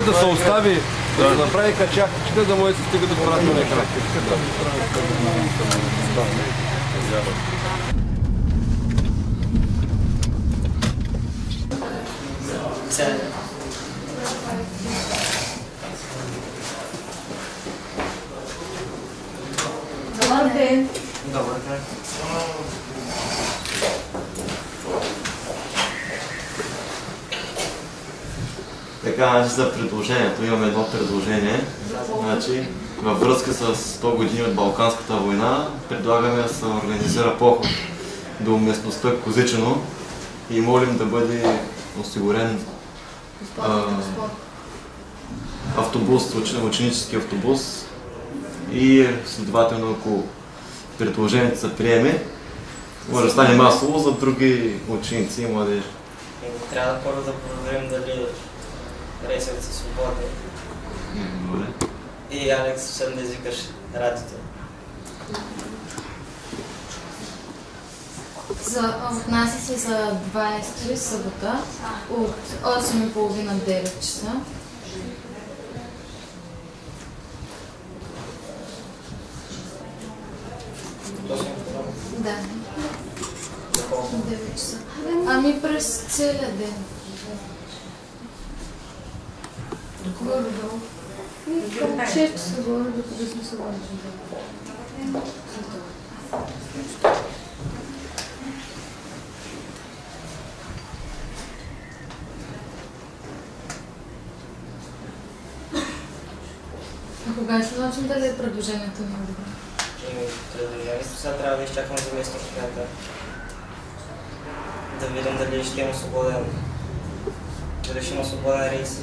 Да се остави, да се направи качахтичка, да може да се стига до правилния екран. Добър ден! Добър ден! Така, за предложението. Имаме едно предложение. Значи, във връзка с 100 години от Балканската война, предлагаме да се организира поход до местността Козичено и молим да бъде осигурен автобус, ученически автобус и следователно, ако предложението се приеме, може да стане масово за други ученици и младежи. Трябва първо да проверим дали рейсовете са свободни. Добре. И Алекс, съвсем да извикаш радите. Отнася се за 20 събота от 8:30-9 часа. Да. 9 часа. Ами през целия ден. Горе-долу. Към 6 часа горе, докато сме съгласни. А кога ще научим дали е предложението на добро? Предложението сега трябва да изчакаме заместник кмета. Да видим дали ще има свободен. Дали ще има свободен рейс.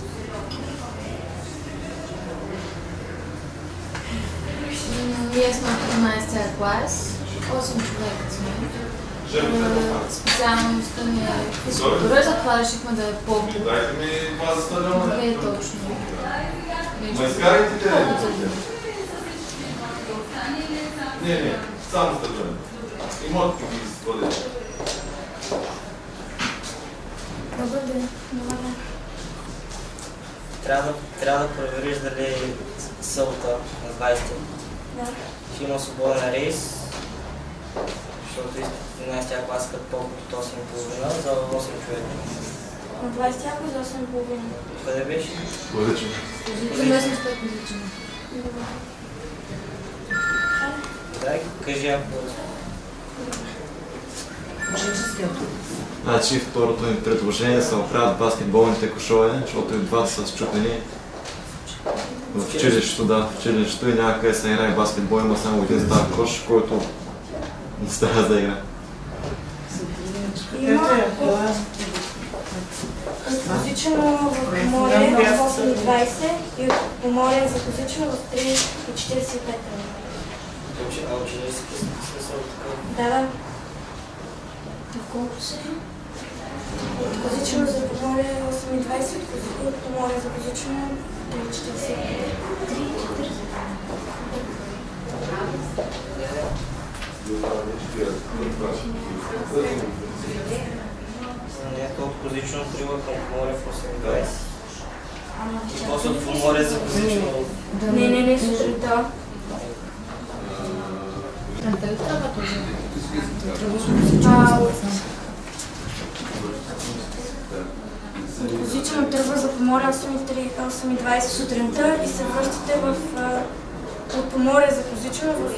Ние сме в 13-тия клас, 8 човека сме. Специалността ни е физкултура, затова решихме да е по-хубаво. Дайте ми база стадиона. Не е точно. Ма изкарайте те. Не, само стадиона. Имотки ги изпадете. Добър ден. Трябва да провериш дали събота на 20 ще има свободен рейс, защото 11-тия клас като толкова от 8:30 за 8 човека. На 20 ако за 8:30. Къде беше? Козичено. Местността е Козичено. Дай, кажи ако... Значи второто ми предложение са оправят баскетболните кошове, защото и двата са счупени в училището, да, в училището и някъде се играе баскетбол, има само един стар кош, който не става за игра. Има от Козичено в Поморие в 8:20 и от Поморие за Козичено в 3:45. А ученически смисъл така? Да. Колко се? От Козичено за Поморие 8:20, от Поморие за Козичено 3:45. Не, то от Козичено трива към Поморие в 8:20. И после от Поморие за Козичено. Не, сутринта. Дали трябва този? Козичено тръгва за Поморие 8:20 сутринта и се връщате от Поморие за Козичено в 13:45.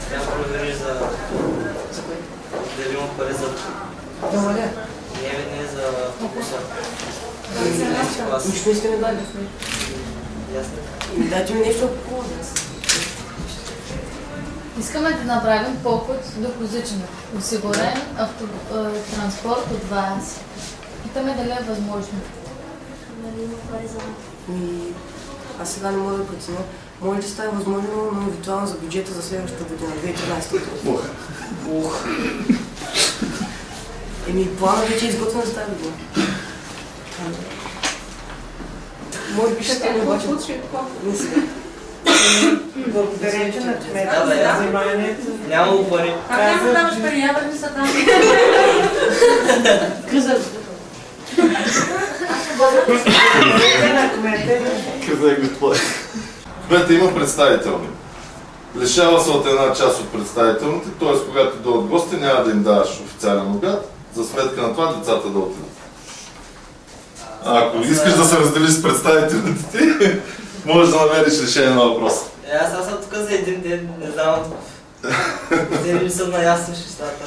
Трябва да провериш за... дали има пари за... Не за автобуса. Нищо не искаме да дадем. Дайте ми нещо по-хубаво. Искаме да направим поход до Козичено. Осигурен транспорт от вас. Питаме дали е възможно. Дали има пари за... Аз сега не мога да преценя. Може да стане възможно, но виртуално за бюджета за следващата година, 2013 година. Плана вече е изготвен за тази година. Може би ще не обаче. Не сега. Благодарение на кмета за вниманието. Няма пари. Как не даваш пари? Я да ми са там. Кмета има представителни. Лишава се от една част от представителните, т.е. когато дойдат гости, няма да им даваш официален обяд, за сметка на това децата да отидат. Ако искаш да се разделиш с представителите ти, можеш да намериш решение на въпроса. Аз съм тук за един ден, не знам. Не съм наясно с нещата.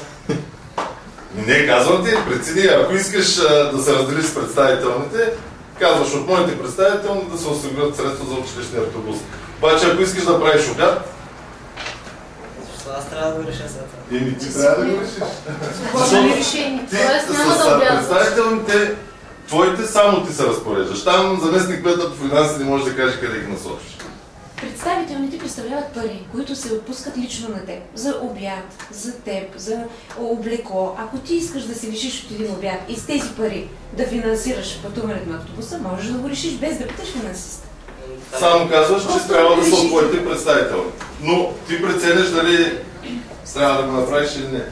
Не, казвам ти, прецени, ако искаш да се разделиш с представителните, казваш от моите представителни да се осигурят средства за училищния автобус. Обаче, ако искаш да правиш обяд, аз трябва да го реша сега. Ти трябва да го решиш. Ти с представителните, твоите само ти се разпореждаш. Там заместник кмета по финанси не може да каже къде ги насочиш. Представителните представляват пари, които се отпускат лично на теб. За обяд, за теб, за облекло. Ако ти искаш да се лишиш от един обяд и с тези пари да финансираш пътуването на автобуса, можеш да го решиш без да питаш финансиста. Само казваш, че трябва да са от твоите представители. Но ти преценяш дали трябва да го направиш или не.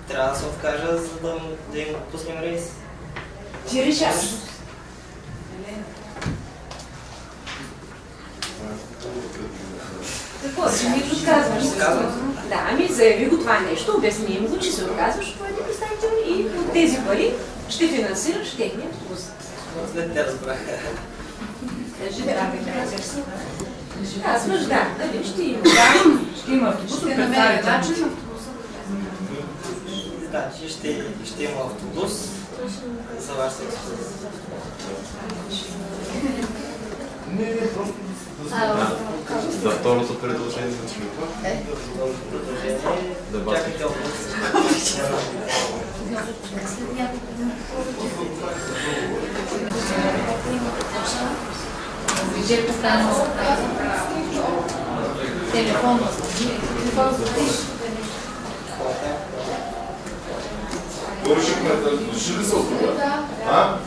Трябва да се откажа, за да им пуснем рейс. Ти решаваш. Какво? Ще ми отказваш? Да, ами заяви го това нещо, обясни им го, че се отказваш от твоите представители и от тези пари ще финансираш техния автобус. След те разбраха. Кажи да, казваш да, дали ще има. Ще има автобус, ще намери начин на автобуса. Значи ще има автобус за вашата експозиция. Не, просто за второто предложение. Чакайте Бюджет стана телефон. Реши ли се от това? Да.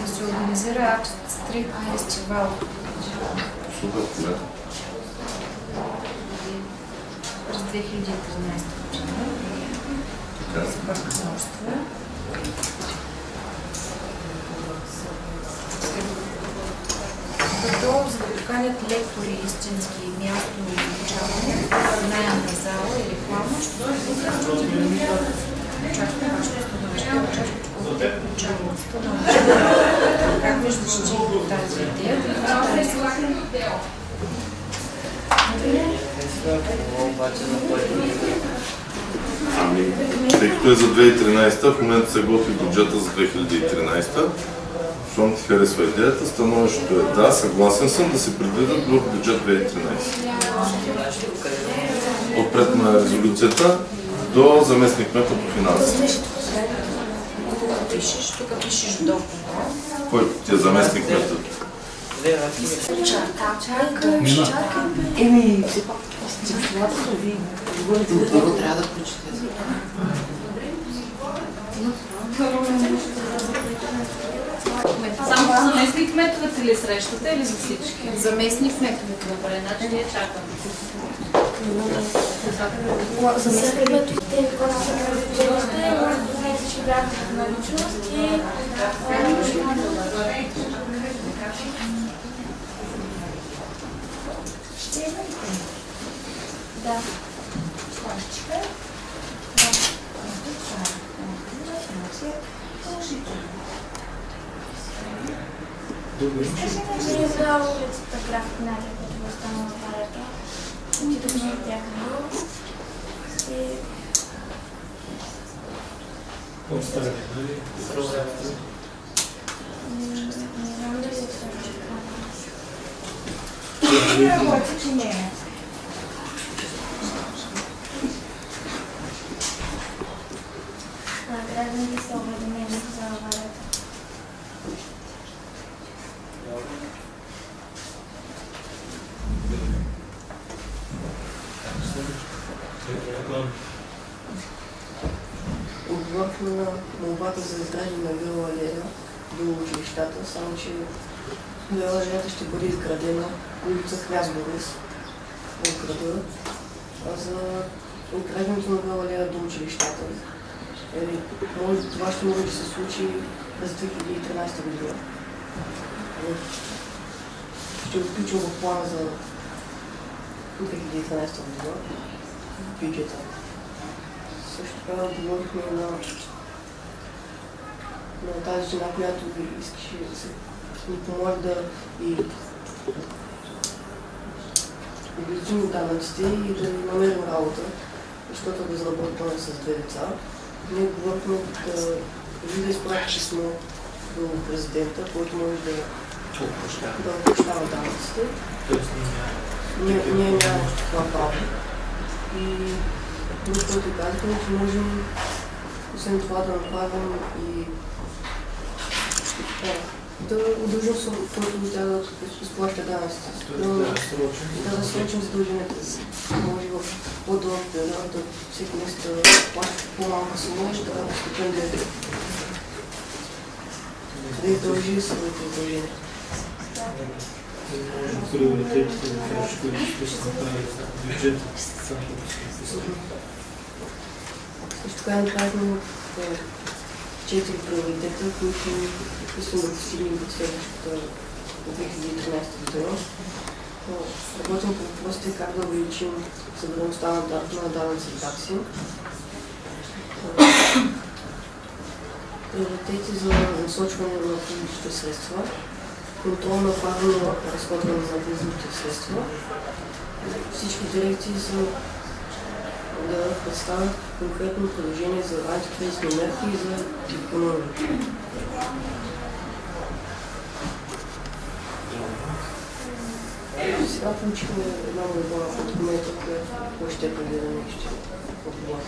Да се организира стрит фестивал. Супер, да. През 2013 година. За партньорство. Като за да поканят лектори истински място на обучаване, наем на зала и реклама, ще очакваме вашето становище, как виждаш ти тази идея? Тъй като е за 2013, в момента се готви бюджета за 2013. Щом ти харесва идеята, становището е да, съгласен съм да се предвидят в бюджет 2013. Отпред на резолюцията до заместник кмета по финанси. Тук пишеш до. Кой ти е заместник кмета? Еми, все пак стимулата ви говорите, трябва да прочетете. Само заместник кметовете ли срещате или за всички? Заместник кметовете. Добре, значи ние чакаме. Заместник кметовете, когато се разпределите, може да знаете, че бяха на личност и ще имате. Да. Слащичка. Ние за улицата Граф Игнатиев, като го останала аварията, отидохме от тях и По-стари, нали? Не знам дали е това. Не работи, че не е. Гражданите са уведомени за аварията. Отговорихме на молбата за изграждане на велоалея до училищата, само че велоалеята ще бъде изградена улица Хляз Борис от града, а за изграждането на велоалея до училищата. Това ще може да се случи през 2013 година. Ще го включим в плана за 2013 година в бюджета. Също така отговорихме на тази жена, която искаше да се ни помогне да и облегчим данъците и да намерим работа, защото е безработна с 2 деца. Ние говорихме да изпрати писмо до президента, който може да опрощава данъците. Ние нямаме това право. И което казахме, че можем освен това да направим и да удължим срок, който тя да изплаща данъците. Да разсрочим задълженията. Може в по-дълъг период да всеки месец да плаща по-малка сума и ще да стипендия. Да издължи своите задължения. Приоритетите на нещо, които ще направи бюджет. Също така направихме 4 приоритета, които искаме да постигнем до следващата 2013 година. Работим по въпросите как да увеличим събираемостта на данъци и такси. Приоритети за насочване на публичните средства. Контрол на правилно разходване на публичните средства. Всички дирекции са да представят конкретно предложение за антикризисни мерки и за икономика. Сега получихме една молба от документа, която ще прегледаме и ще отговоря.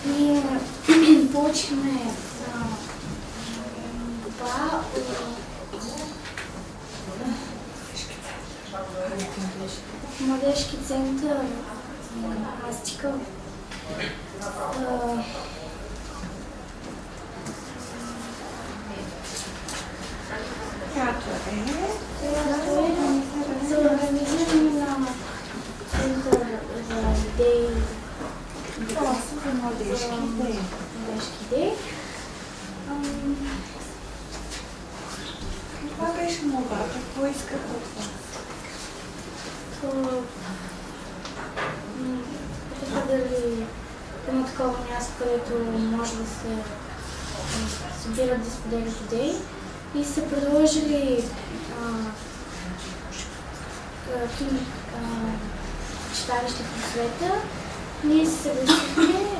Ние получихме това младежки център Астика. Която за организиране на център за идеи. За младежки идеи. Това беше молбата. Какво исках от вас? Питаха дали има такова място, където може да се събират да споделят идеи и са предложили читалище просвета. Ние се съгласихме,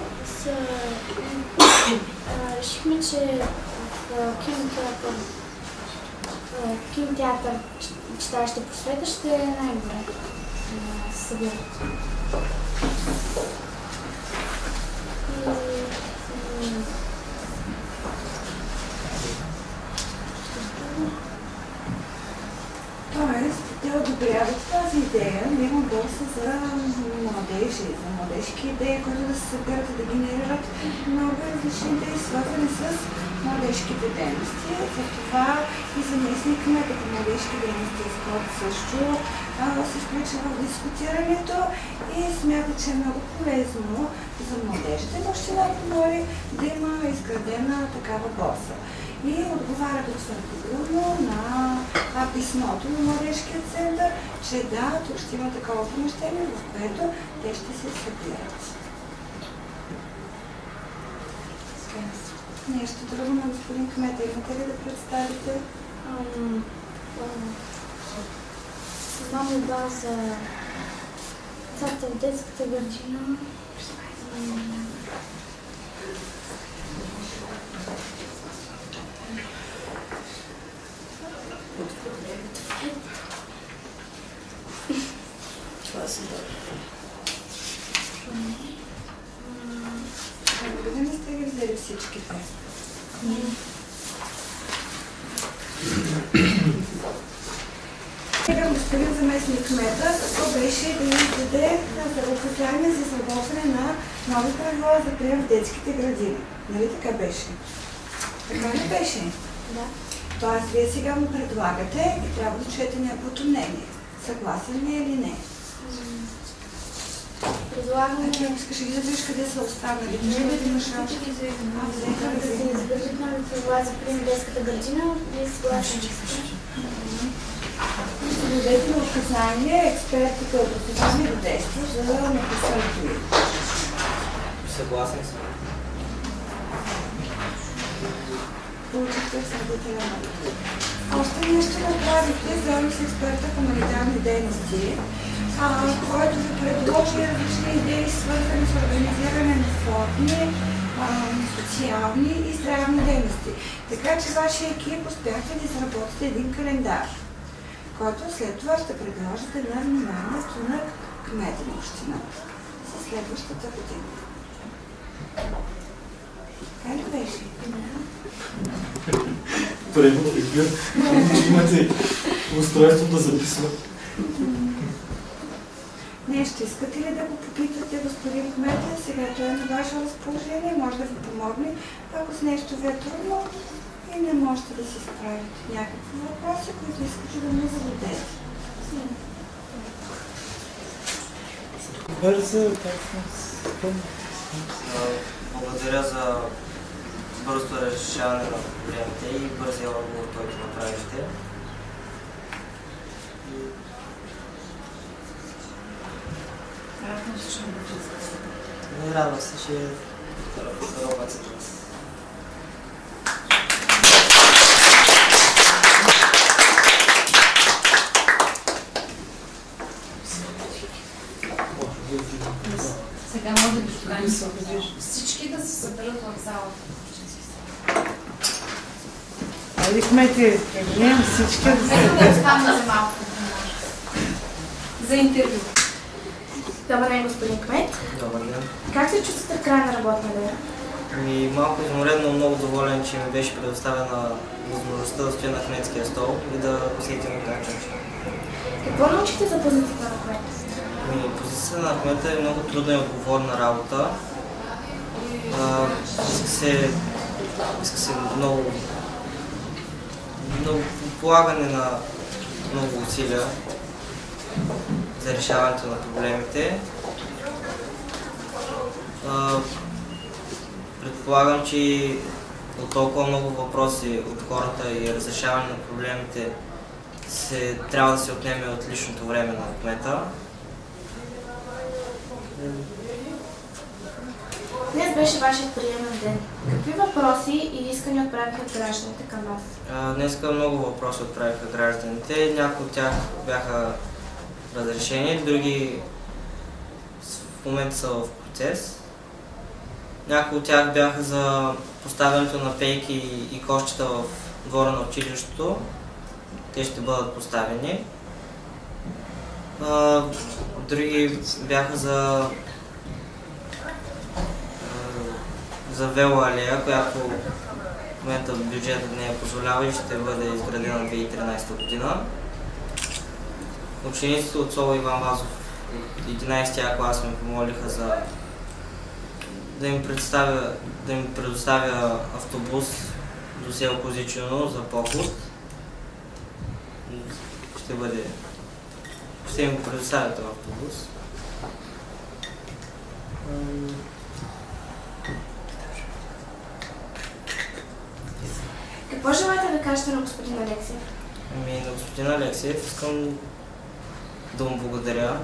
решихме, че в кинотеатър читалище просвета ще е най-добре да се събират. Тоест, те одобряват тази идея, няма борса за младежи, за младежки идеи, които да се събират и да генерират много различни идеи, свързани с младежките дейности. За това и заместник кметът на младежки дейности Скот също се включва в дискутирането и смята, че е много полезно за младежите в община Поморие да има изградена такава борса. И отговаря потвърдително на писмото на младежкия център, че да, тук ще има такова помещение, в което те ще се събират. Нещо друго на господин кмета, имате ли да представите? Една молба за децата в детската градина. Благодаря, не сте ги взели всичките. Господин заместник кмета, какво беше да ни даде указания за изработване на нови правила за прием в детските градини. Нали така беше? Така ли беше? Да. Тоест, вие сега му предлагате и трябва да чуете неговото мнение. Съгласен ли или не? Предлагам... Искаш ли да видиш къде са останали? Не да имаш да се издържат нови правила за прием в детската градина, вие съгласен ли сте? Дадете на указание експертите от образование до действо за написането им. Съгласен съм. Получихте съдителя на още нещо направихте заедно с експерта по хуманитарни дейности, който ви предложи различни идеи, свързани с организиране на спортни, социални и здравни дейности. Така че вашия екип успяхте да изработите един календар, който след това ще предложите на вниманието на кмета на общината за следващата година. Как ли беше? Превод ефир. Имате устройство да записва. Нещо искате ли да го попитате, господин кмета? Сега той е на ваше разположение, може да ви помогне, ако с нещо ви е трудно и не можете да си справите някакви въпроси, които искате да му зададете. Благодаря за бързото решаване на проблемите и бързия отговор, който направихте. Радвам се, че работя с вас. Сега може да ги поканим всички да се съберат в залата. Али кмете, приемем всички да се съберат. За малко. За интервю. Добър ден, господин кмет. Добър ден. Как се чувствате в края на работна ден? Малко изморено, много доволен, че ми беше предоставена възможността да стоя на кметския стол и да посетим кмета. Какво научихте за позицията на кмета? Позицията на кмета е много трудна и отговорна работа. Иска се много полагане на много усилия за решаването на проблемите. Предполагам, че от толкова много въпроси от хората и разрешаване на проблемите трябва да се отнеме от личното време на кмета. Днес беше вашият приемен ден. Какви въпроси и искания отправиха гражданите към вас? Днес много въпроси отправиха гражданите. Някои от тях бяха разрешени, други в момента са в процес. Някои от тях бяха за поставянето на пейки и кошчета в двора на училището. Те ще бъдат поставени. Други бяха за велоалея, която в момента бюджетът не я позволява и ще бъде изградена в 2013 година. Учениците от село Иван Вазов от 11 клас ме помолиха да им предоставя автобус до село Козичино за поход. Ще им предоставя този автобус. Какво желаете да кажете на господин Алексиев? На господин Алексиев искам да му благодаря,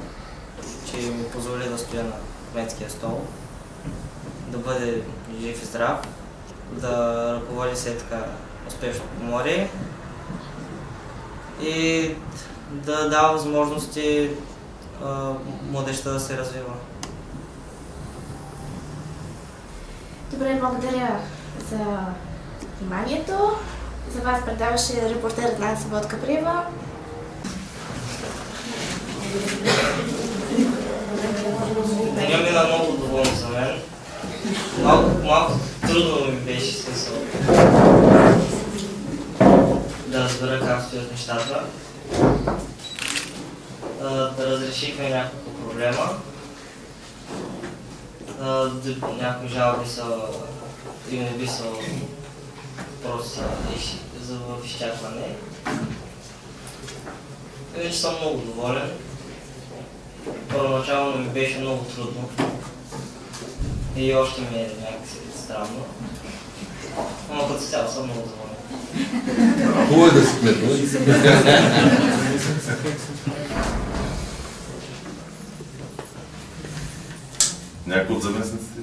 че ми позволи да стоя на кметския стол, да бъде жив и здрав, да ръководи все така успешно Поморие и да дава възможности младежта да се развива. Добре, благодаря за вниманието. За вас предаваше репортерът на Свобод Каприева. Деня мина много доволно за мен. Малко трудно ми беше смисъл да разбера как стоят нещата. Да разрешихме няколко проблема. Някои жалби са и молби са просто за изчакване. Вече съм много доволен. Първоначално ми беше много трудно и още ми е някакси странно, но като цяло съм много доволен. Хубаво е да си кметно. Някой от заместниците?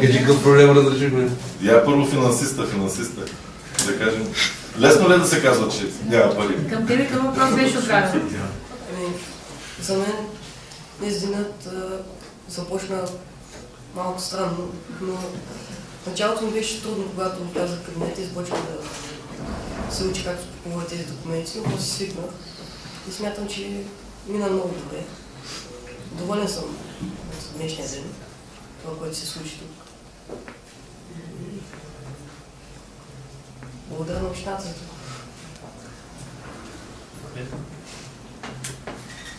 Кажи какъв проблем разрешихме? Я първо финансиста. Да кажем. Лесно ли е да се казва, че няма пари? Към тебе към въпрос беше отправен. За мен днес денят започна малко странно, но в началото ми беше трудно, когато влязах в кабинета и започнах да се учи как се купуват тези документи, но после свикнах и смятам, че мина много добре. Доволен съм от днешния ден, това, което се случи тук. Благодаря на общината за това.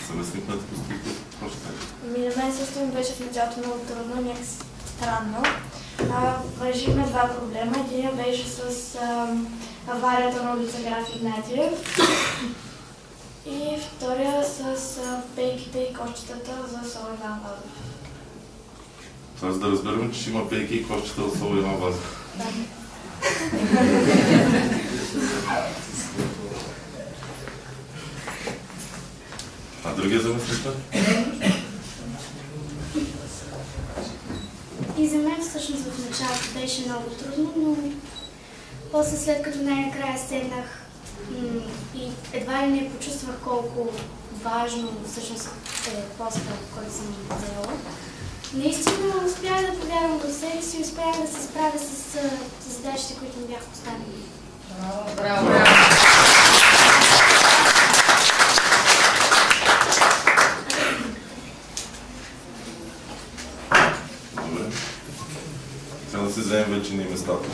Съместникната постъпка. На мен също ми беше в началото много трудно, някакси странно. Решихме два проблема. Един беше с аварията на улица Граф Игнатиев и втория с пейките и кошчетата за Сол Иван Вазов. Тоест да разберем, че ще има пейки и кошчета за Сол Иван Вазов. Да. А другия заместник? И за мен всъщност в началото беше много трудно, но после след като най-накрая седнах и едва ли не почувствах колко важно всъщност е поста, който съм взела. Наистина успях да повярвам до себе си и успях да се справя с задачите, които ми бяха поставени. Браво! Добре. Сега да се вземем вече ни местата.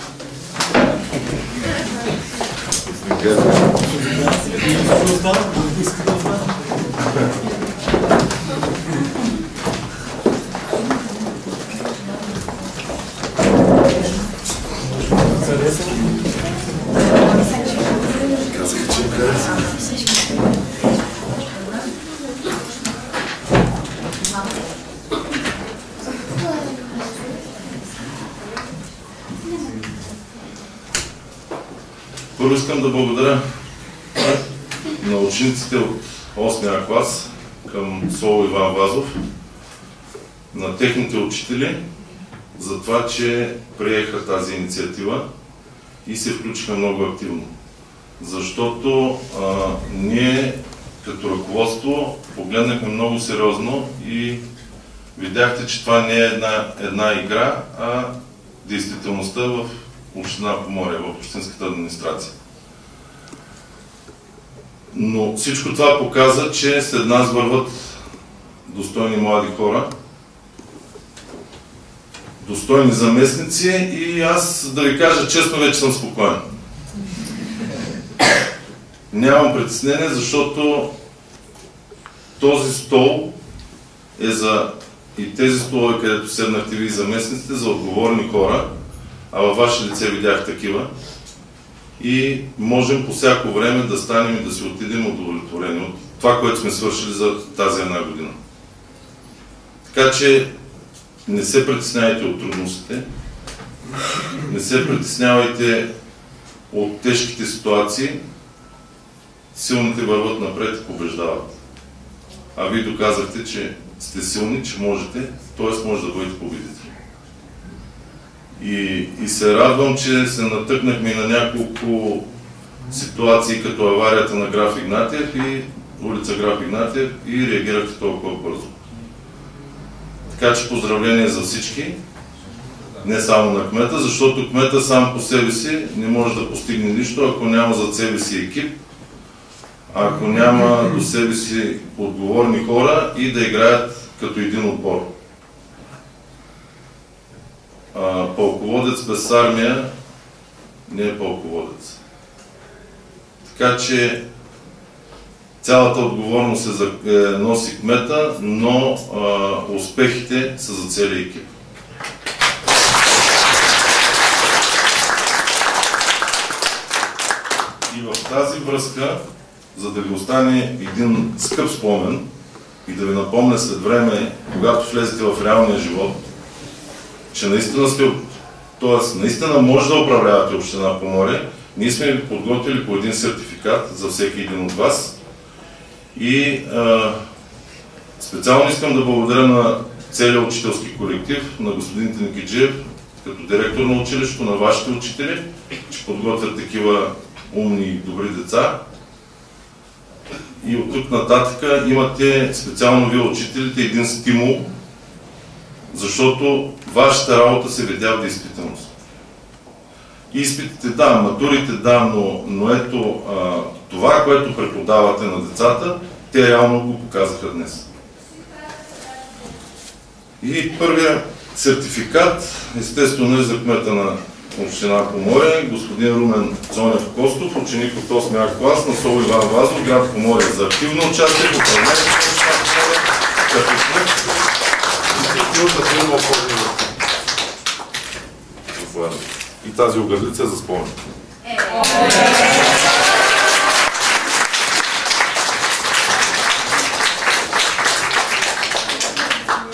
Първо искам да благодаря на учениците от 8-я клас към Сол Иван Вазов, на техните учители, за това, че приеха тази инициатива и се включиха много активно. Защото ние като ръководство погледнахме много сериозно и видяхте, че това не е една игра, а действителността в община Поморие, в общинската администрация. Но всичко това показа, че след нас върват достойни млади хора, достойни заместници и аз, да ви кажа честно, вече съм спокоен. Нямам притеснение, защото този стол е за и тези столове, където седнахте ви заместниците, за отговорни хора, а във ваше лице видях такива. И можем по всяко време да станем и да си отидем удовлетворени от това, което сме свършили за тази една година. Така че не се притеснявайте от трудностите, не се притеснявайте от тежките ситуации, силните върват напред и побеждават. А вие доказахте, че сте силни, че можете, т.е. може да бъдете победители. И се радвам, че се натъкнахме на няколко ситуации, като аварията на Граф Игнатиев и улица Граф Игнатиев и реагирахте толкова бързо. Така че поздравление за всички, не само на кмета, защото кмета сам по себе си не може да постигне нищо, ако няма зад себе си екип, ако няма до себе си отговорни хора и да играят като един отбор. Пълководец без армия не е пълководец. Така че цялата отговорност носи кмета, но успехите са за целия екип. И в тази връзка, за да ви остане един скъп спомен и да ви напомня след време, когато влезете в реалния живот, че наистина може да управлявате община Поморие, ние сме ви подготвили по един сертификат за всеки един от вас. И специално искам да благодаря на целия учителски колектив, на господин Теникиджиев, като директор на училището, на вашите учители, че подготвят такива умни и добри деца. И от тук нататък имате, специално вие учителите, един стимул, защото вашата работа се видя в действителност. Изпитите да, матурите да, но ето това, което преподавате на децата, те реално го показаха днес. И първият сертификат, естествено е за кмета на община Поморие, господин Румен Цонев Костов, ученик от 8 клас на СОУ Иван Вазов, град Поморие, за активно участие в управлението на община Поморие, като кмет да фирма оформи. И тази огърлица е за спомен.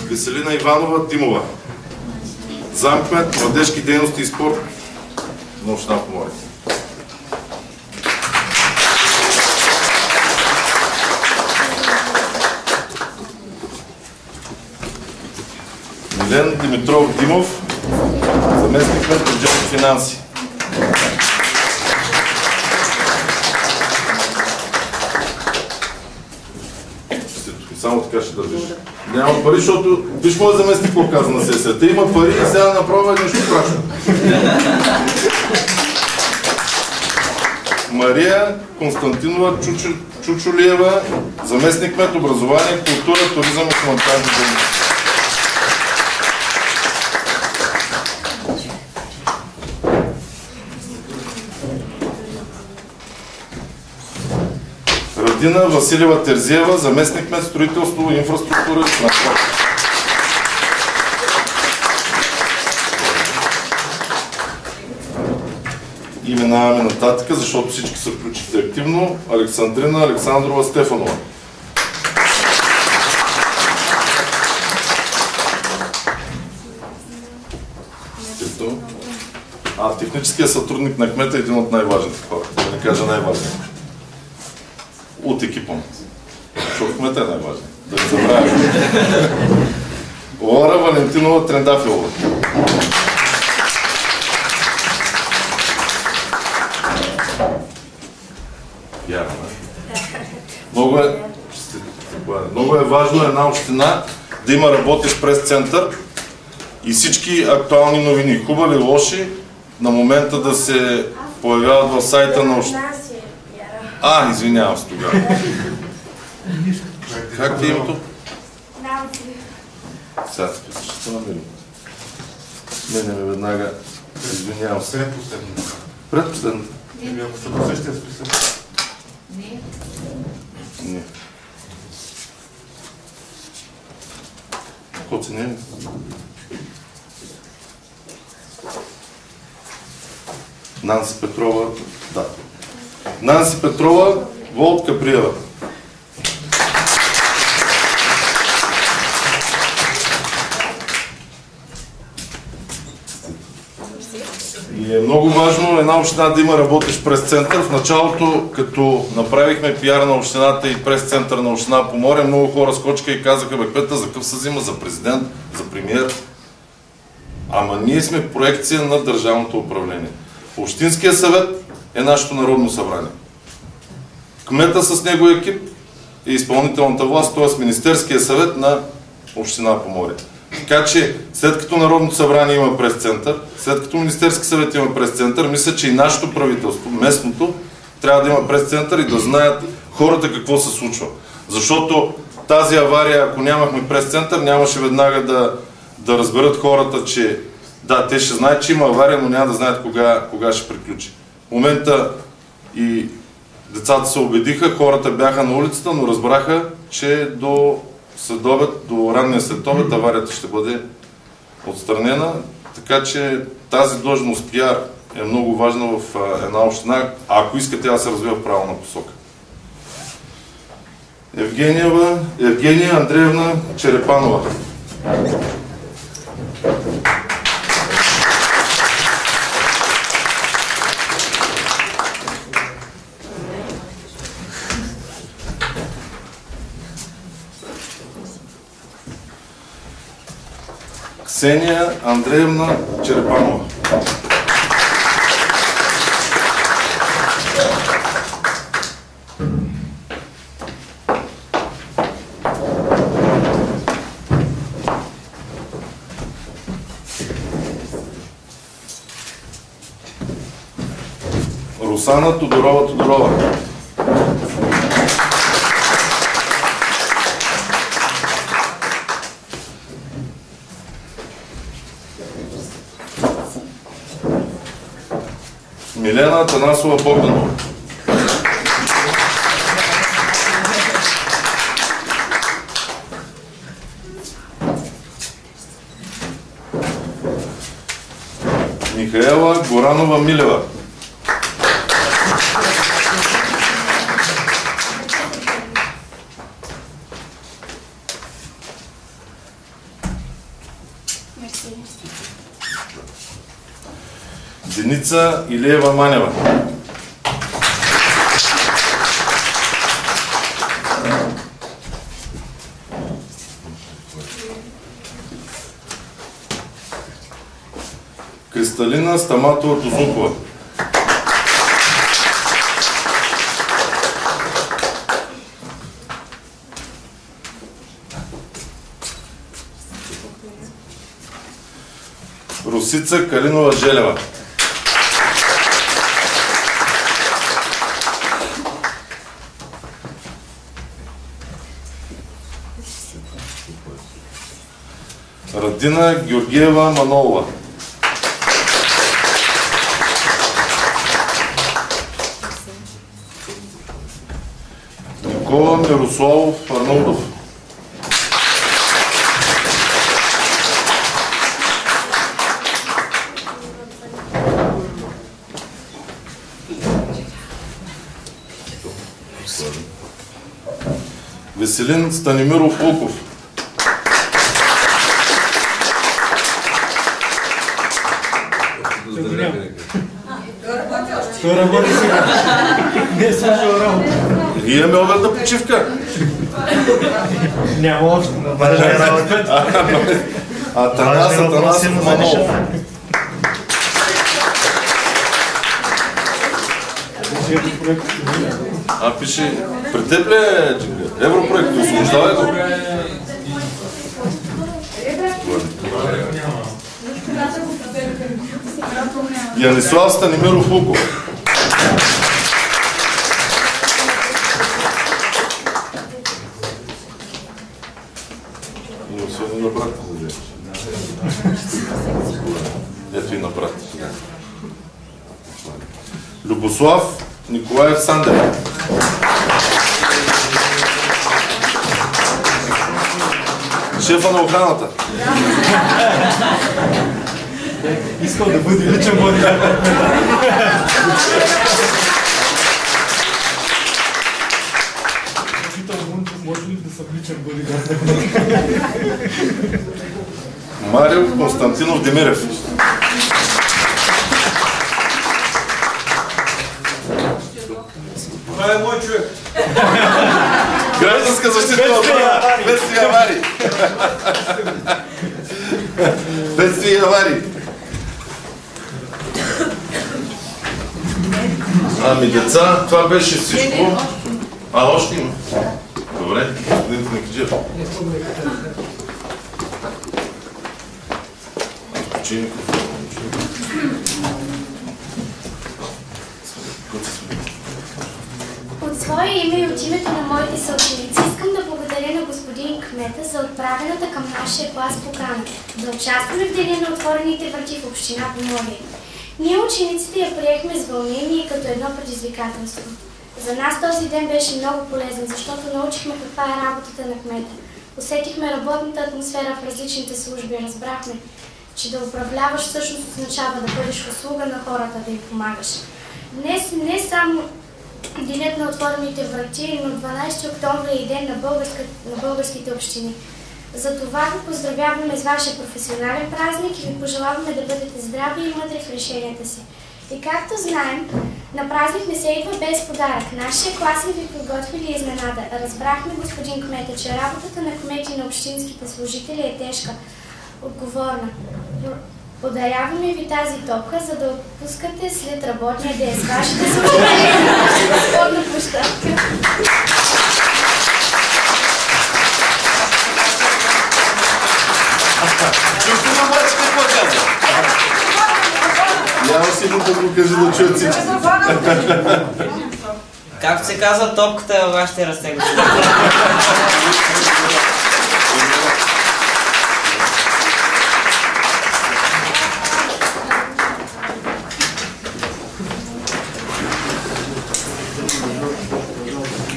Веселина Иванова Димова, замкмет, младежки дейности и спорт на община Поморие. Милен Димитров Димов, заместник-кмет по бюджет и финанси. Само така ще държиш. Няма пари, защото виж моят заместник какво каза на сесията. Има пари и сега направя нещо страшно. Мария Константинова Чучулиева, заместник-кмет образование, култура, туризъм и хуманитарни дейности. Радина Василева Терзиева, заместник-кмет строителство, инфраструктура и транспорт. И минаваме нататък, защото всички се включите активно. Александрина Александрова Стефанова. Техническият сътрудник на кмета е един от най-важните хора, да не кажа най-важният. От екипа му. Защото кмета е най-важен. Да не забравяме. Лора Валентинова Трендафилова. Много е важно една община да има работещ прес-център и всички актуални новини, хубави, лоши, на момента да се появяват в сайта на общината. Извинявам се тогава. Как ти е името? Сега ще се намерим. Мене веднага. Извинявам се. Предпоследната. Предпоследната? Ако са по същия списък. Не. Коци не е? Нанси Петрова, да. Нанси Петрова, Волт Каприева. И е много важно една община да има работещ прес-център. В началото, като направихме пиар на общината и прес-център на община Поморие, много хора скочиха и казаха, бе, Петър, за къв се взима? За президент, за премиер? Ама ние сме проекция на държавното управление. Общинския съвет е нашето народно събрание. Кмета с него екип е изпълнителната власт, т.е. Министерския съвет на община Поморие. Така че след като Народното събрание има прес-център, след като Министерски съвет има прес-център, мисля, че и нашето правителство, местното, трябва да има прес-център и да знаят хората какво се случва. Защото тази авария, ако нямахме прес-център, нямаше веднага да разберат хората, че да, те ще знаят, че има авария, но няма да знаят кога ще приключи. В момента и децата се убедиха, хората бяха на улицата, но разбраха, че до следобед, до ранния следобед аварията ще бъде отстранена. Така че тази длъжност пиар е много важна в една община, ако иска тя да се развива в правилна посока. Евгения Андреевна Черепанова. Ксения Андреевна Черепанова. Русана Тодорова. Милена Танасова Богданова. Михаела Горанова Милева. Деница Илиева Манева. Кристалина Стаматова Тузукова. Русица Калинова Желева. Радина Георгиева Манолова. Никола Мирославов Арнолдов. Веселин Станимиров Луков. Той работи сега. Не е свършил работа. Имаме обедна почивка. Няма още. Важна работа. Атанасов Манолов. Пише, при теб ли е Европроект? Освобождавай го. Янислав Станимиров Луков. Ето и на брат. Любослав Николаев Сандев. Шефа на охраната. Искал да бъде личен бодигард. Може ли да съм личен бодигард? Марио Константинов Демирев. Това е мой човек. Гражданска защита на отбрана. Бедствия и аварии. Бедствия и аварии. Ами деца, това беше всичко. Още има. Добре, господин Никиджиев. От свое име и от името на моите съученици искам да благодаря на господин кмета за отправената към нашия клас покана да участваме в Деня на отворените врати в община Поморие. Ние учениците я приехме с вълнение и като едно предизвикателство. За нас този ден беше много полезен, защото научихме каква е работата на кмета. Усетихме работната атмосфера в различните служби, разбрахме, че да управляваш всъщност означава да бъдеш в услуга на хората, да им помагаш. Днес не само Денят на отворените врати, но 12 октомври е ден на българските общини. Затова ви поздравяваме с вашия професионален празник и ви пожелаваме да бъдете здрави и мъдри в решенията си. И както знаем, на празник не се идва без подарък. Нашия клас ви подготвили изненада. Разбрахме, господин кмете, че работата на кмети на общинските служители е тежка, отговорна. Подаряваме ви тази топка, за да отпускате след работния ден с вашите служители на нашата спортна площадка. Няма си да го кажи да чуят всички. Както се казва, топката е във вашите ръце.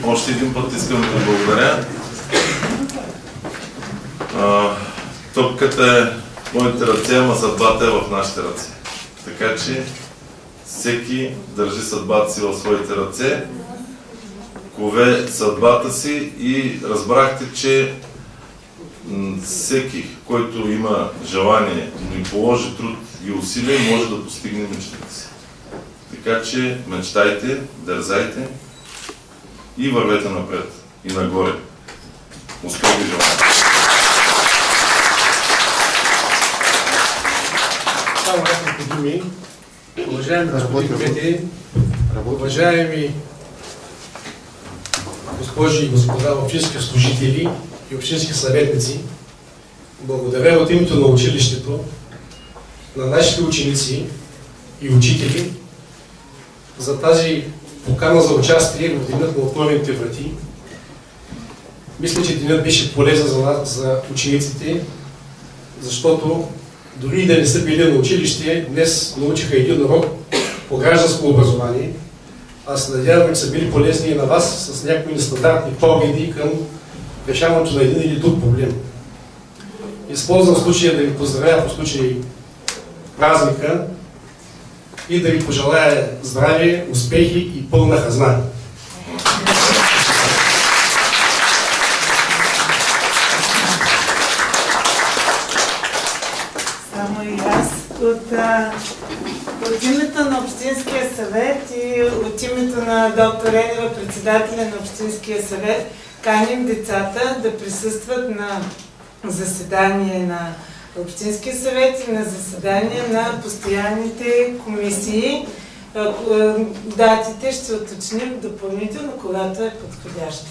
Още един път искам да ви благодаря. Топката е в моите ръце, ама съдбата е в нашите ръце. Така че всеки държи съдбата си в своите ръце, кове съдбата си и разбрахте, че всеки, който има желание, но и положи труд и усилия, може да постигне мечтата си. Така че мечтайте, дързайте и вървете напред и нагоре. Успех ви желая! Само няколко думи. Уважаеми господин кмети, уважаеми госпожи и господа общински служители и общински съветници, благодаря от името на училището, на нашите ученици и учители за тази покана за участие в Денят на отворените врати. Мисля, че денят беше полезен за нас, за учениците, защото дори и да не са били на училище, днес научиха един урок по гражданско образование. Аз се надявам, че са били полезни и на вас с някои нестандартни погледи към решаването на един или друг проблем. Използвам случая да ви поздравя по случай празника и да ви пожелая здраве, успехи и пълна хазна. Само и аз. От името на Общинския съвет и от името на доктор Енева, председателя на Общинския съвет, каним децата да присъстват на заседание на Общинския съвет и на заседание на постоянните комисии. Датите ще уточним допълнително, когато е подходящо.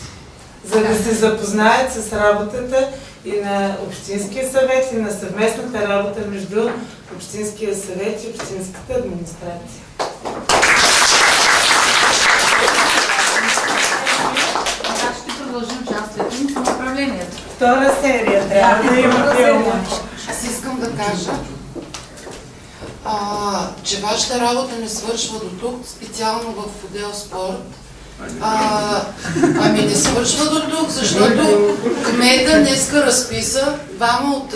За да се запознаят с работата и на Общинския съвет и на съвместната работа между Общинския съвет и Общинската администрация. Как ще продължим участието им в направлението? Втора серия трябва да има филма. Аз искам да кажа, че вашата работа не свършва до тук, специално в отдел спорт. Ами не свършва до тук, защото кмета днеска разписа двама от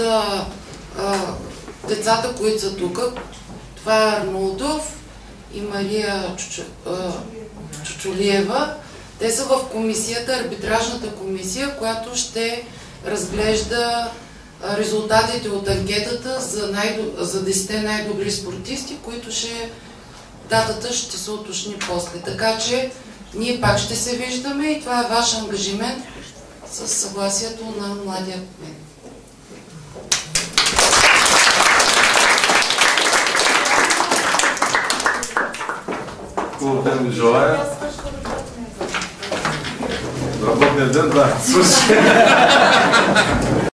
децата, които са тук. Това е Арнолдов и Мария Чучулиева. Те са в комисията, арбитражната комисия, която ще разглежда резултатите от анкетата за 10 най-добри спортисти, които датата ще се уточни после. Така че ние пак ще се виждаме и това е ваш ангажимент със съгласието на младия кмет. Хубав ден ви желая. Работният ден, да, свърши.